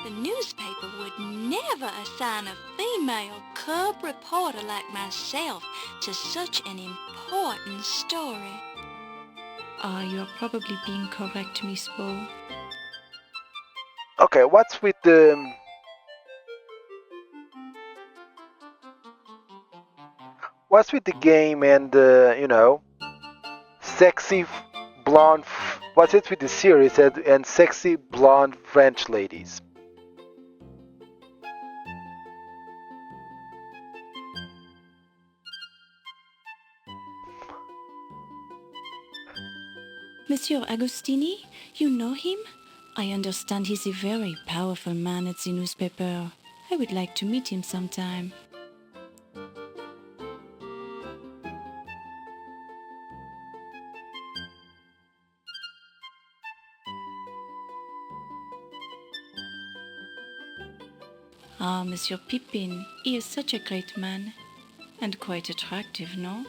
The newspaper would never assign a female cub reporter like myself to such an important story. Ah, you are probably being correct, Miss Bow. Okay, what's with the... What's with the game and, sexy blonde... What's it with the series and sexy blonde French ladies? Monsieur Agostini, you know him? I understand he's a very powerful man at the newspaper. I would like to meet him sometime. Ah, Monsieur Pippin, he is such a great man. And quite attractive, no?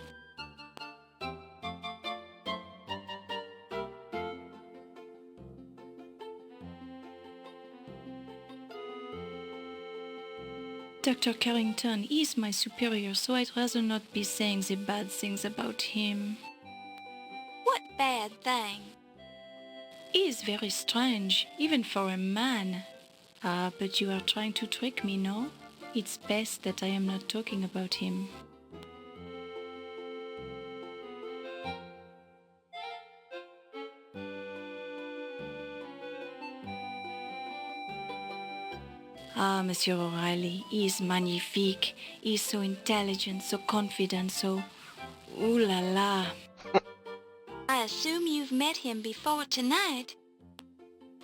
Dr. Carrington, he is my superior, so I'd rather not be saying the bad things about him. What bad thing? He is very strange, even for a man. Ah, but you are trying to trick me, no? It's best that I am not talking about him. Ah, Monsieur O'Reilly, he is magnifique. He is so intelligent, so confident, so... Ooh la la. I assume you've met him before tonight.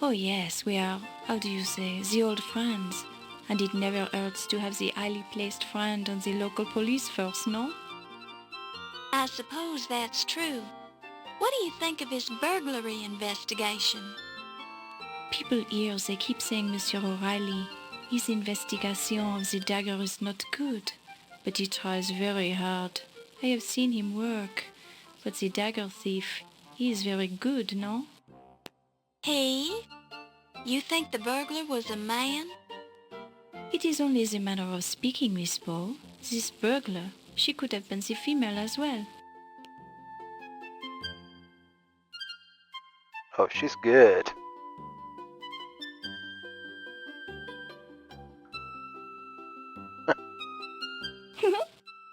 Oh yes, we are, how do you say, the old friends. And it never hurts to have the highly placed friend on the local police force, no? I suppose that's true. What do you think of his burglary investigation? People here, they keep saying Monsieur O'Reilly, his investigation of the Dagger is not good, but he tries very hard. I have seen him work, but the Dagger thief, he is very good, no? He? You think the burglar was a man? It is only the manner of speaking, Miss Bow. This burglar, she could have been the female as well. Oh, she's good.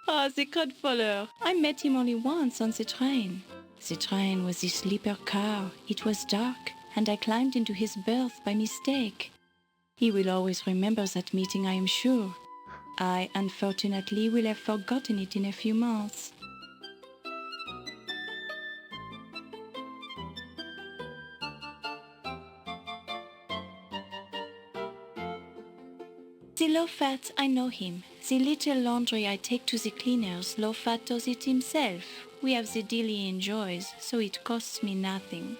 Ah, the godfather. I met him only once on the train. The train was a sleeper car. It was dark, and I climbed into his berth by mistake. He will always remember that meeting, I am sure. I, unfortunately, will have forgotten it in a few months. The low-fat, I know him. The little laundry I take to the cleaners, low-fat does it himself. We have the deal he enjoys, so it costs me nothing.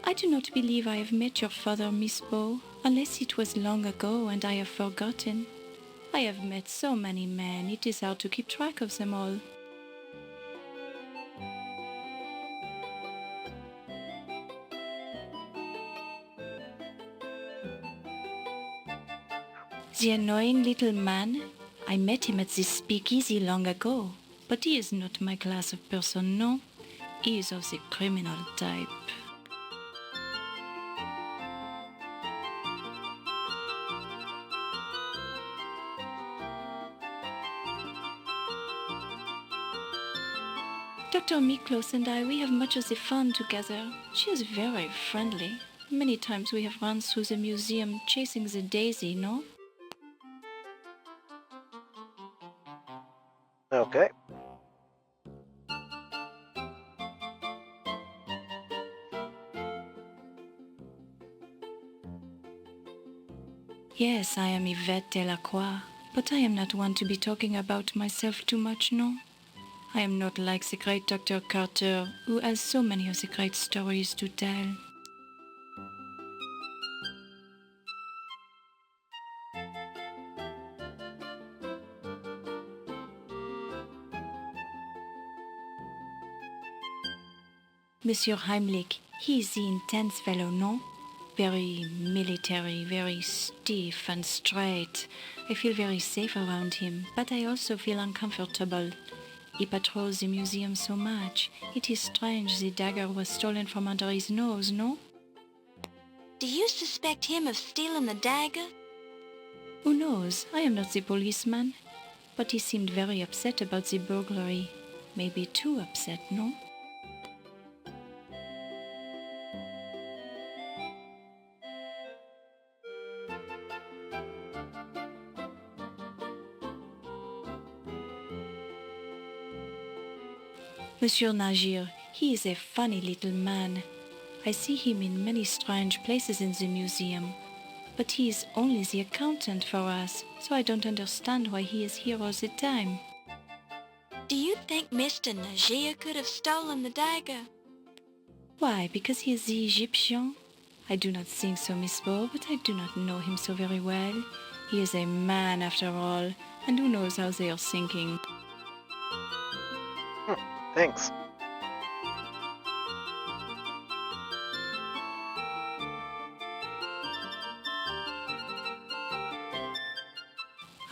I do not believe I have met your father, Miss Bow, unless it was long ago and I have forgotten. I have met so many men, it is hard to keep track of them all. The annoying little man, I met him at this speakeasy long ago, but he is not my class of person, no. He is of the criminal type. Dr. Miklos and I, we have much of the fun together. She is very friendly. Many times we have run through the museum chasing the daisy, no? Okay. Yes, I am Yvette Delacroix, but I am not one to be talking about myself too much, no? I am not like the great Dr. Carter, who has so many of the great stories to tell. Monsieur Heimlich, he is the intense fellow, no? Very military, very stiff and straight. I feel very safe around him, but I also feel uncomfortable. He patrols the museum so much. It is strange the dagger was stolen from under his nose, no? Do you suspect him of stealing the dagger? Who knows? I am not the policeman. But he seemed very upset about the burglary. Maybe too upset, no? Monsieur Nagir, he is a funny little man. I see him in many strange places in the museum. But he is only the accountant for us, so I don't understand why he is here all the time. Do you think Mr. Nagir could have stolen the dagger? Why, because he is the Egyptian? I do not think so, Miss Bow, but I do not know him so very well. He is a man after all, and who knows how they are thinking. Thanks.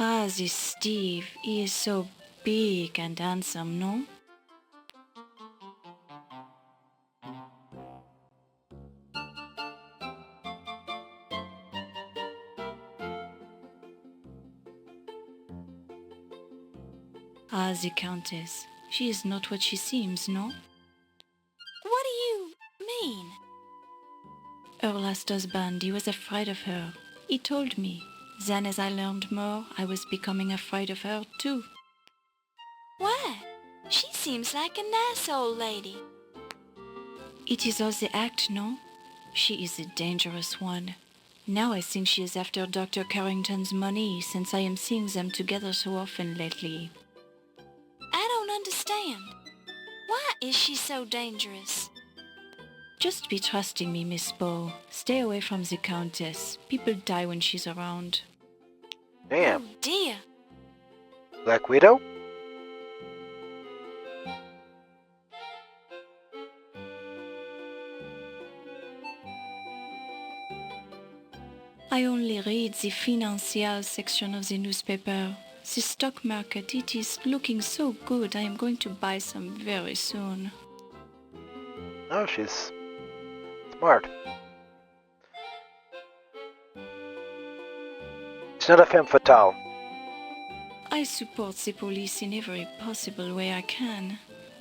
Ah, this Steve, he is so big and handsome, no? Ah, the Countess. She is not what she seems, no? What do you mean? Her last husband, he was afraid of her. He told me. Then as I learned more, I was becoming afraid of her too. Why? She seems like a nice old lady. It is all the act, no? She is a dangerous one. Now I think she is after Dr. Carrington's money, since I am seeing them together so often lately. I don't understand. Why is she so dangerous? Just be trusting me, Miss Bow. Stay away from the Countess. People die when she's around. Damn. Oh dear. Black Widow? I only read the financial section of the newspaper. The stock market, it is looking so good. I am going to buy some very soon. Oh, she's smart. It's not a femme fatale. I support the police in every possible way I can.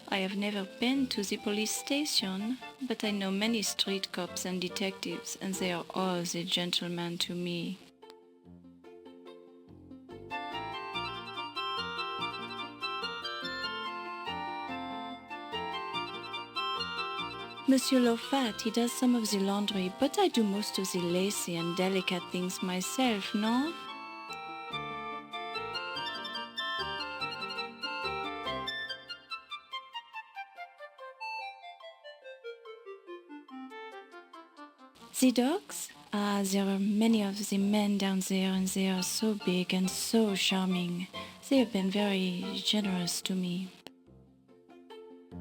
I have never been to the police station, but I know many street cops and detectives, and they are all the gentlemen to me. Monsieur Lofat, he does some of the laundry, but I do most of the lacy and delicate things myself, no? The dogs? Ah, there are many of the men down there, and they are so big and so charming. They have been very generous to me.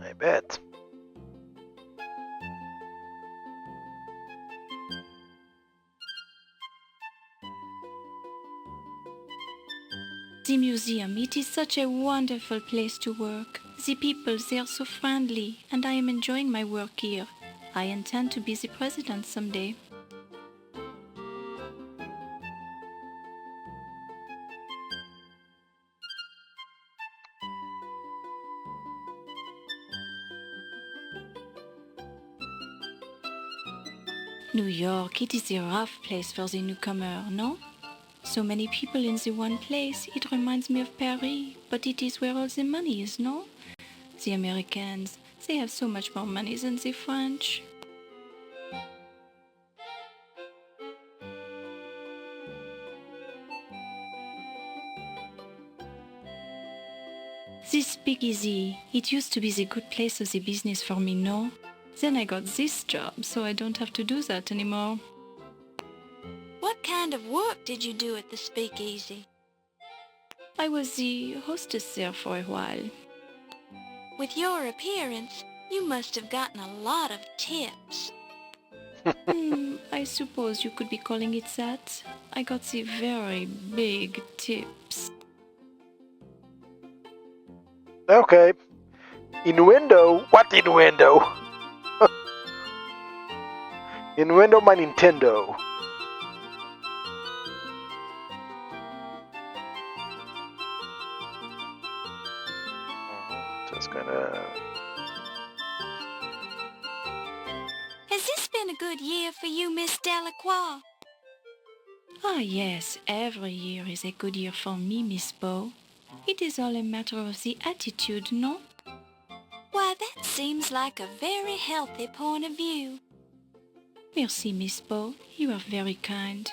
I bet. The museum, it is such a wonderful place to work. The people, they are so friendly, and I am enjoying my work here. I intend to be the president someday. New York, it is a rough place for the newcomer, no? So many people in the one place, it reminds me of Paris, but it is where all the money is, no? The Americans, they have so much more money than the French. This speakeasy, it used to be the good place of the business for me, no? Then I got this job, so I don't have to do that anymore. What kind of work did you do at the speakeasy? I was the hostess there for a while. With your appearance, you must have gotten a lot of tips. I suppose you could be calling it that. I got the very big tips. Okay. Innuendo? What innuendo? Innuendo my Nintendo. Just gonna... Has this been a good year for you, Miss Delacroix? Ah yes, every year is a good year for me, Miss Bow. It is all a matter of the attitude, no? Why, that seems like a very healthy point of view. Merci, Miss Bow. You are very kind.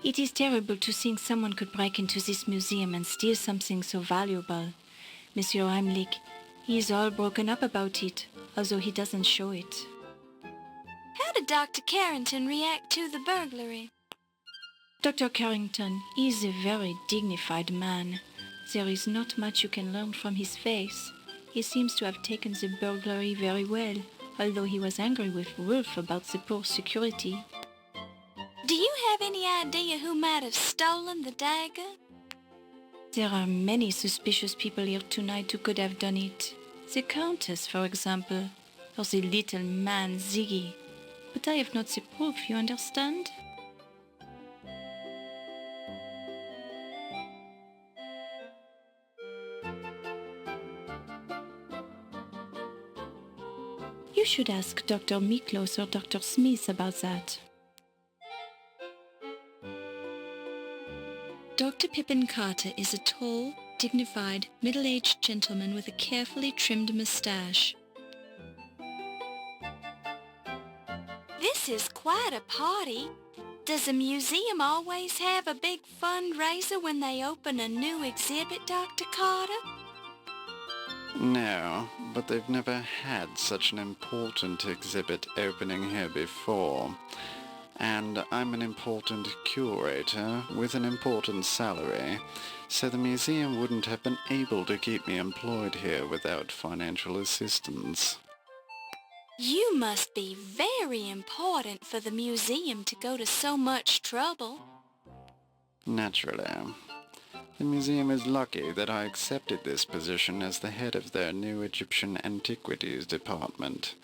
It is terrible to think someone could break into this museum and steal something so valuable. Monsieur Heimlich, he is all broken up about it, although he doesn't show it. How did Dr. Carrington react to the burglary? Dr. Carrington is a very dignified man. There is not much you can learn from his face. He seems to have taken the burglary very well, although he was angry with Wolf about the poor security. Do you have any idea who might have stolen the dagger? There are many suspicious people here tonight who could have done it. The Countess, for example, or the little man Ziggy. But I have not the proof, you understand? You should ask Dr. Miklos or Dr. Smith about that. Dr. Pippin Carter is a tall, dignified, middle-aged gentleman with a carefully trimmed mustache. This is quite a party. Does a museum always have a big fundraiser when they open a new exhibit, Dr. Carter? No, but they've never had such an important exhibit opening here before. And I'm an important curator with an important salary, so the museum wouldn't have been able to keep me employed here without financial assistance. You must be very important for the museum to go to so much trouble. Naturally. The museum is lucky that I accepted this position as the head of their new Egyptian antiquities department.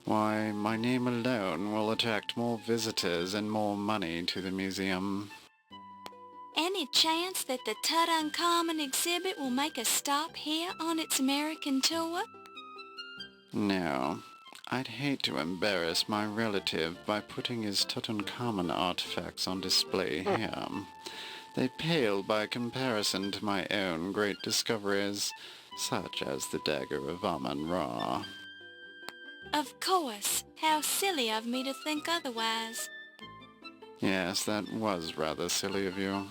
Why, my name alone will attract more visitors and more money to the museum. Any chance that the Tutankhamun exhibit will make a stop here on its American tour? No. I'd hate to embarrass my relative by putting his Tutankhamun artifacts on display here. They pale by comparison to my own great discoveries, such as the Dagger of Amon-Ra. Of course. How silly of me to think otherwise. Yes, that was rather silly of you.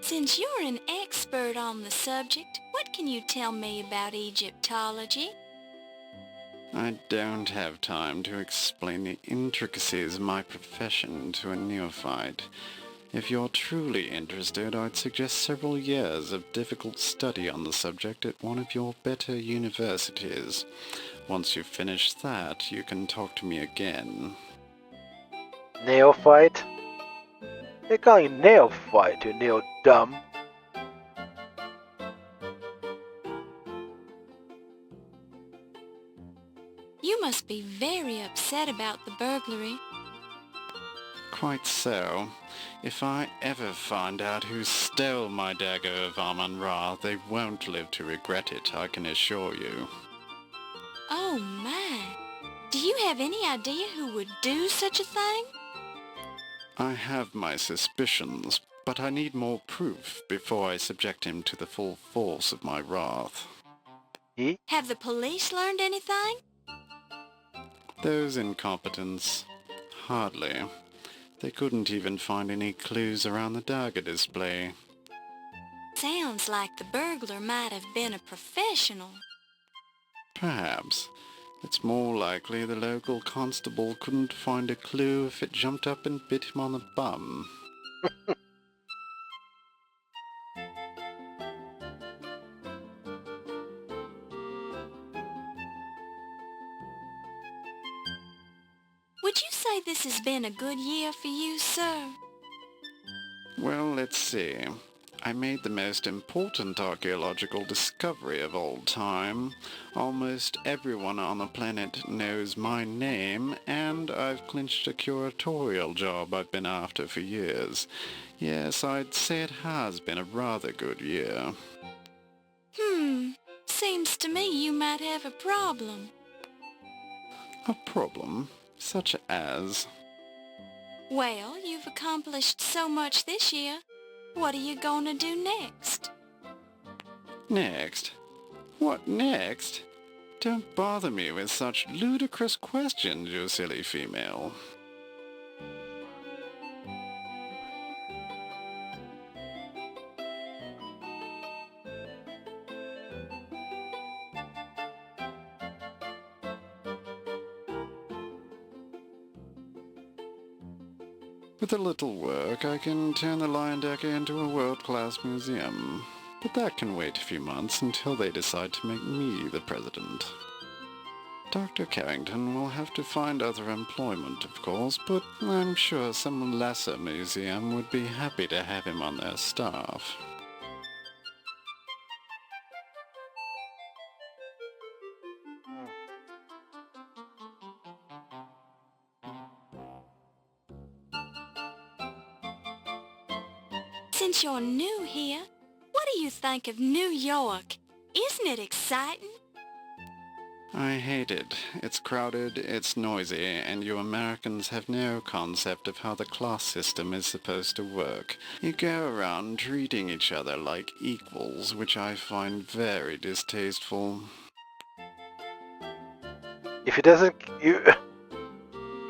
Since you're an expert on the subject, what can you tell me about Egyptology? I don't have time to explain the intricacies of my profession to a neophyte. If you're truly interested, I'd suggest several years of difficult study on the subject at one of your better universities. Once you've finished that, you can talk to me again. Neophyte? You're calling neophyte, you neo-dumb. must be very upset about the burglary. Quite so. If I ever find out who stole my dagger of Amon-Ra, they won't live to regret it, I can assure you. Oh my. Do you have any idea who would do such a thing? I have my suspicions, but I need more proof before I subject him to the full force of my wrath. Have the police learned anything? Those incompetents? Hardly. They couldn't even find any clues around the Dagger display. Sounds like the burglar might have been a professional. Perhaps. It's more likely the local constable couldn't find a clue if it jumped up and bit him on the bum. Would you say this has been a good year for you, sir? Well, let's see. I made the most important archaeological discovery of all time. Almost everyone on the planet knows my name, and I've clinched a curatorial job I've been after for years. Yes, I'd say it has been a rather good year. Seems to me you might have a problem. A problem? Such as? Well, you've accomplished so much this year. What are you going to do next? Next? What next? Don't bother me with such ludicrous questions, you silly female. With a little work, I can turn the Lion Dagger into a world-class museum. But that can wait a few months until they decide to make me the president. Dr. Carrington will have to find other employment, of course, but I'm sure some lesser museum would be happy to have him on their staff. Since you're new here, what do you think of New York? Isn't it exciting? I hate it. It's crowded, it's noisy, and you Americans have no concept of how the class system is supposed to work. You go around treating each other like equals, which I find very distasteful. If he doesn't, you...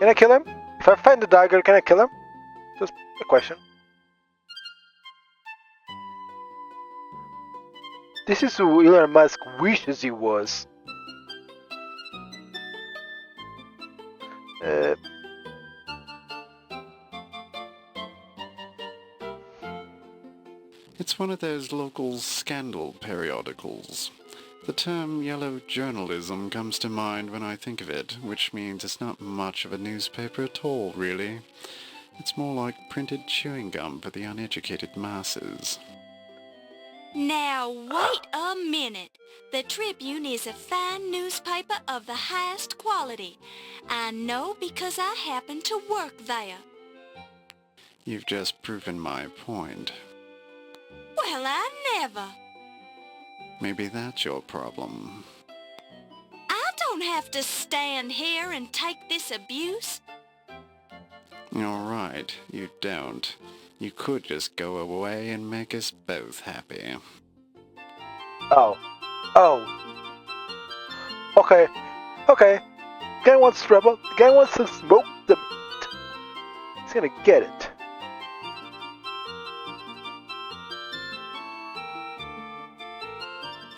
Can I kill him? If I find the dagger, can I kill him? Just a question. This is who Elon Musk wishes he was. It's one of those local scandal periodicals. The term yellow journalism comes to mind when I think of it, which means it's not much of a newspaper at all, really. It's more like printed chewing gum for the uneducated masses. Now, wait a minute. The Tribune is a fine newspaper of the highest quality. I know because I happen to work there. You've just proven my point. Well, I never. Maybe that's your problem. I don't have to stand here and take this abuse. All right, you don't. You could just go away and make us both happy. Oh. Okay. Guy wants trouble. The guy wants to smoke the meat. He's gonna get it.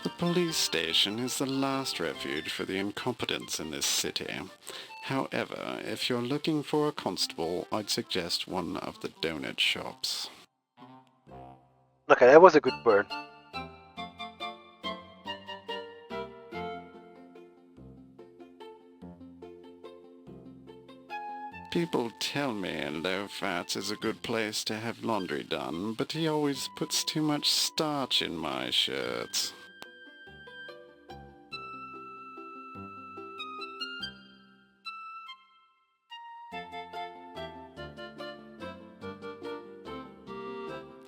The police station is the last refuge for the incompetents in this city. However, if you're looking for a constable, I'd suggest one of the donut shops. Okay, that was a good burn. People tell me Low Fats is a good place to have laundry done, but he always puts too much starch in my shirts.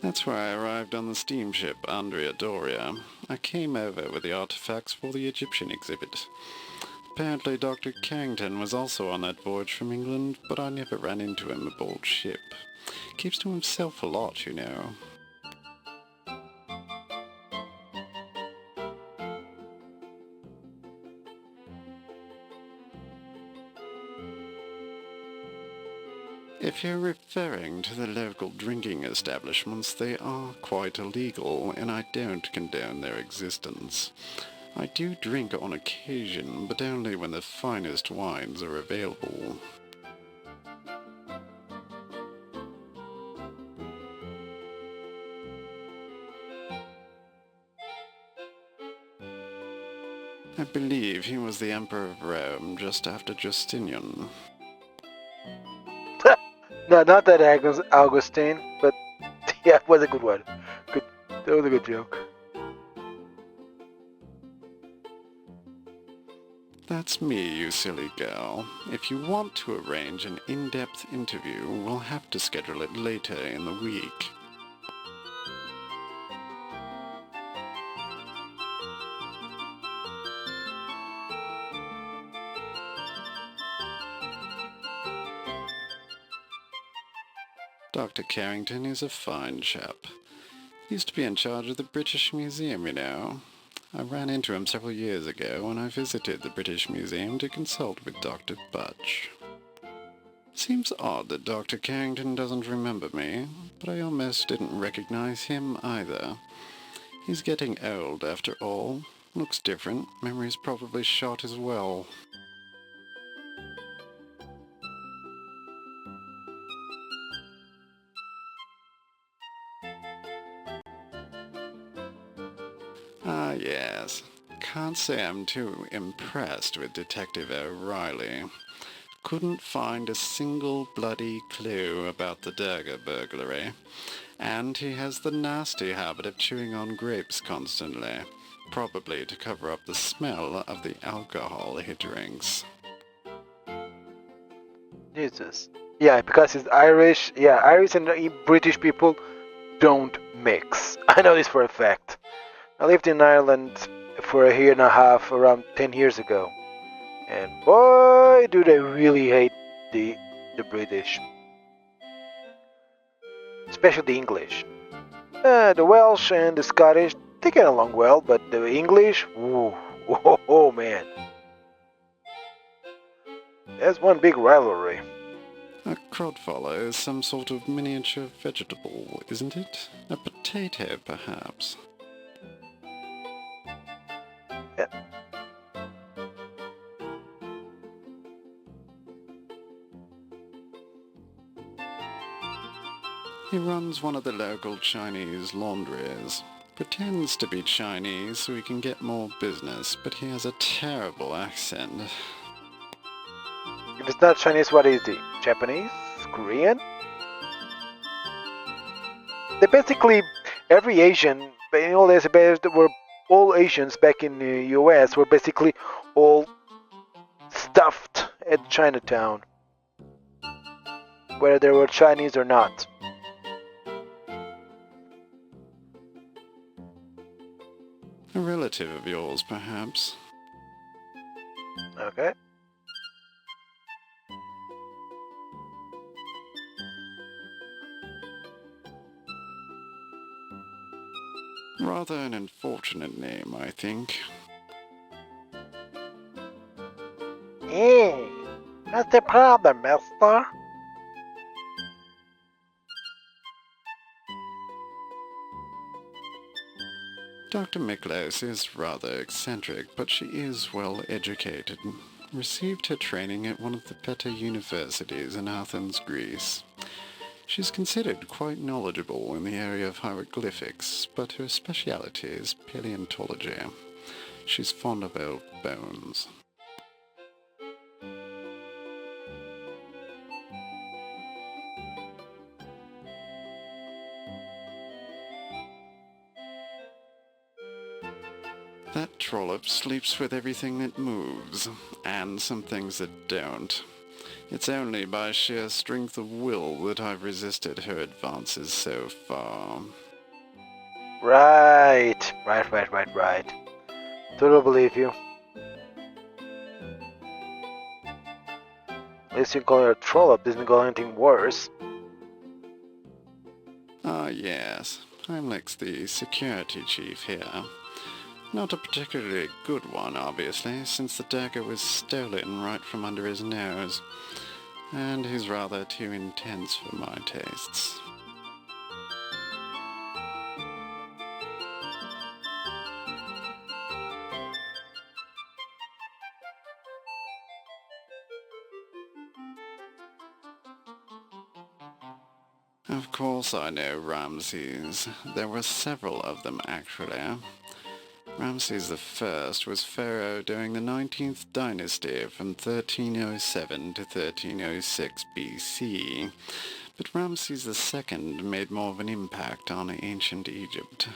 That's where I arrived on the steamship Andrea Doria. I came over with the artifacts for the Egyptian exhibit. Apparently Dr. Carrington was also on that voyage from England, but I never ran into him aboard ship. Keeps to himself a lot, you know. If you're referring to the local drinking establishments, they are quite illegal, and I don't condone their existence. I do drink on occasion, but only when the finest wines are available. I believe he was the Emperor of Rome just after Justinian. No, not that Augustine, but yeah, it was a good one. Good, that was a good joke. That's me, you silly girl. If you want to arrange an in-depth interview, we'll have to schedule it later in the week. Dr. Carrington is a fine chap. Used to be in charge of the British Museum, you know. I ran into him several years ago when I visited the British Museum to consult with Dr. Butch. Seems odd that Dr. Carrington doesn't remember me, but I almost didn't recognize him either. He's getting old after all. Looks different. Memory's probably shot as well. Ah, yes. Can't say I'm too impressed with Detective O'Reilly. Couldn't find a single bloody clue about the Dagger burglary. And he has the nasty habit of chewing on grapes constantly, probably to cover up the smell of the alcohol he drinks. Jesus. Yeah, because he's Irish. Yeah, Irish and British people don't mix. I know this for a fact. I lived in Ireland for a year and a half, around 10 years ago. And boy, do they really hate the British. Especially the English. The Welsh and the Scottish, they get along well, but the English, ooh, oh man. There's one big rivalry. A crodfoller is some sort of miniature vegetable, isn't it? A potato, perhaps. Yeah. He runs one of the local Chinese laundries. Pretends to be Chinese so he can get more business, but he has a terrible accent. If it's not Chinese, what is it? Japanese? Korean? They basically, every Asian, in all this, were all Asians back in the US were basically all stuffed at Chinatown, whether they were Chinese or not. A relative of yours, perhaps. Okay. Rather an unfortunate name, I think. Hey, what's the problem, mister? Dr. Miklos is rather eccentric, but she is well educated. Received her training at one of the better universities in Athens, Greece. She's considered quite knowledgeable in the area of hieroglyphics, but her speciality is paleontology. She's fond of old bones. That trollop sleeps with everything that moves, and some things that don't. It's only by sheer strength of will that I've resisted her advances so far. Right. Totally believe you. At least you call her a troll up doesn't go anything worse. Ah, yes. Heimlich's the security chief here. Not a particularly good one, obviously, since the dagger was stolen right from under his nose. And he's rather too intense for my tastes. Of course I know Ramses. There were several of them, actually. Ramses I was pharaoh during the 19th dynasty from 1307 to 1306 BC, but Ramses II made more of an impact on ancient Egypt.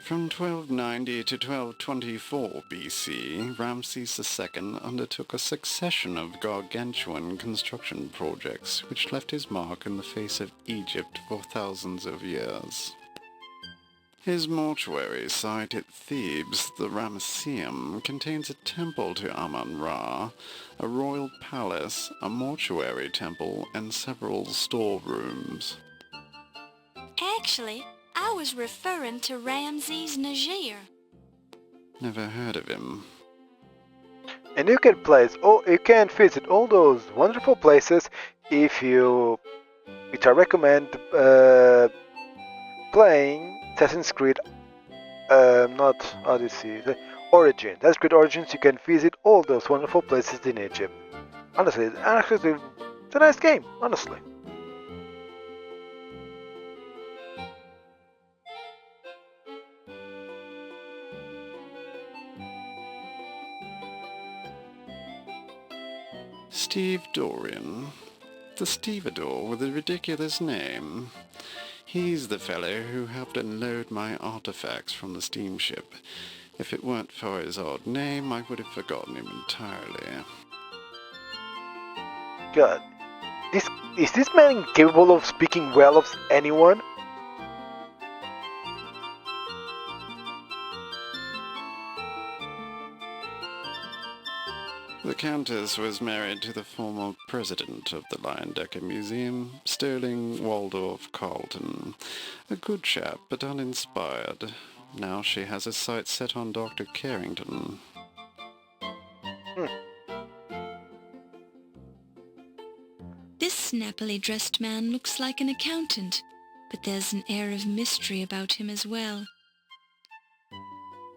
From 1290 to 1224 BC, Ramses II undertook a succession of gargantuan construction projects which left his mark in the face of Egypt for thousands of years. His mortuary site at Thebes, the Ramesseum, contains a temple to Amon-Ra, a royal palace, a mortuary temple, and several storerooms. Actually, I was referring to Ramses Najir. Never heard of him. And you can visit all those wonderful places which I recommend playing Assassin's Creed, not Odyssey, Origins. Assassin's Creed Origins, you can visit all those wonderful places in Egypt. Honestly, it's a nice game, honestly. Steve Dorian. The stevedore with a ridiculous name. He's the fellow who helped unload my artifacts from the steamship. If it weren't for his odd name, I would have forgotten him entirely. God, is this man incapable of speaking well of anyone? The Countess was married to the former president of the Decker Museum, Sterling Waldorf Carlton. A good chap, but uninspired. Now she has her sights set on Dr. Carrington. This snappily dressed man looks like an accountant, but there's an air of mystery about him as well.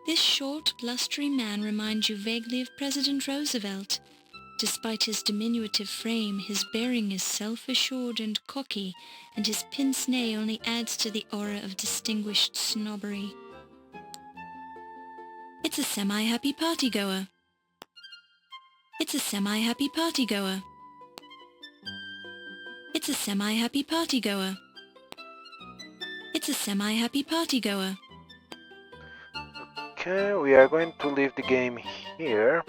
This short, blustery man reminds you vaguely of President Roosevelt. Despite his diminutive frame, his bearing is self-assured and cocky, and his pince-nez only adds to the aura of distinguished snobbery. It's a semi-happy partygoer. It's a semi-happy partygoer. It's a semi-happy partygoer. It's a semi-happy partygoer. Okay, we are going to leave the game here.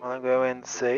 I'll go and save.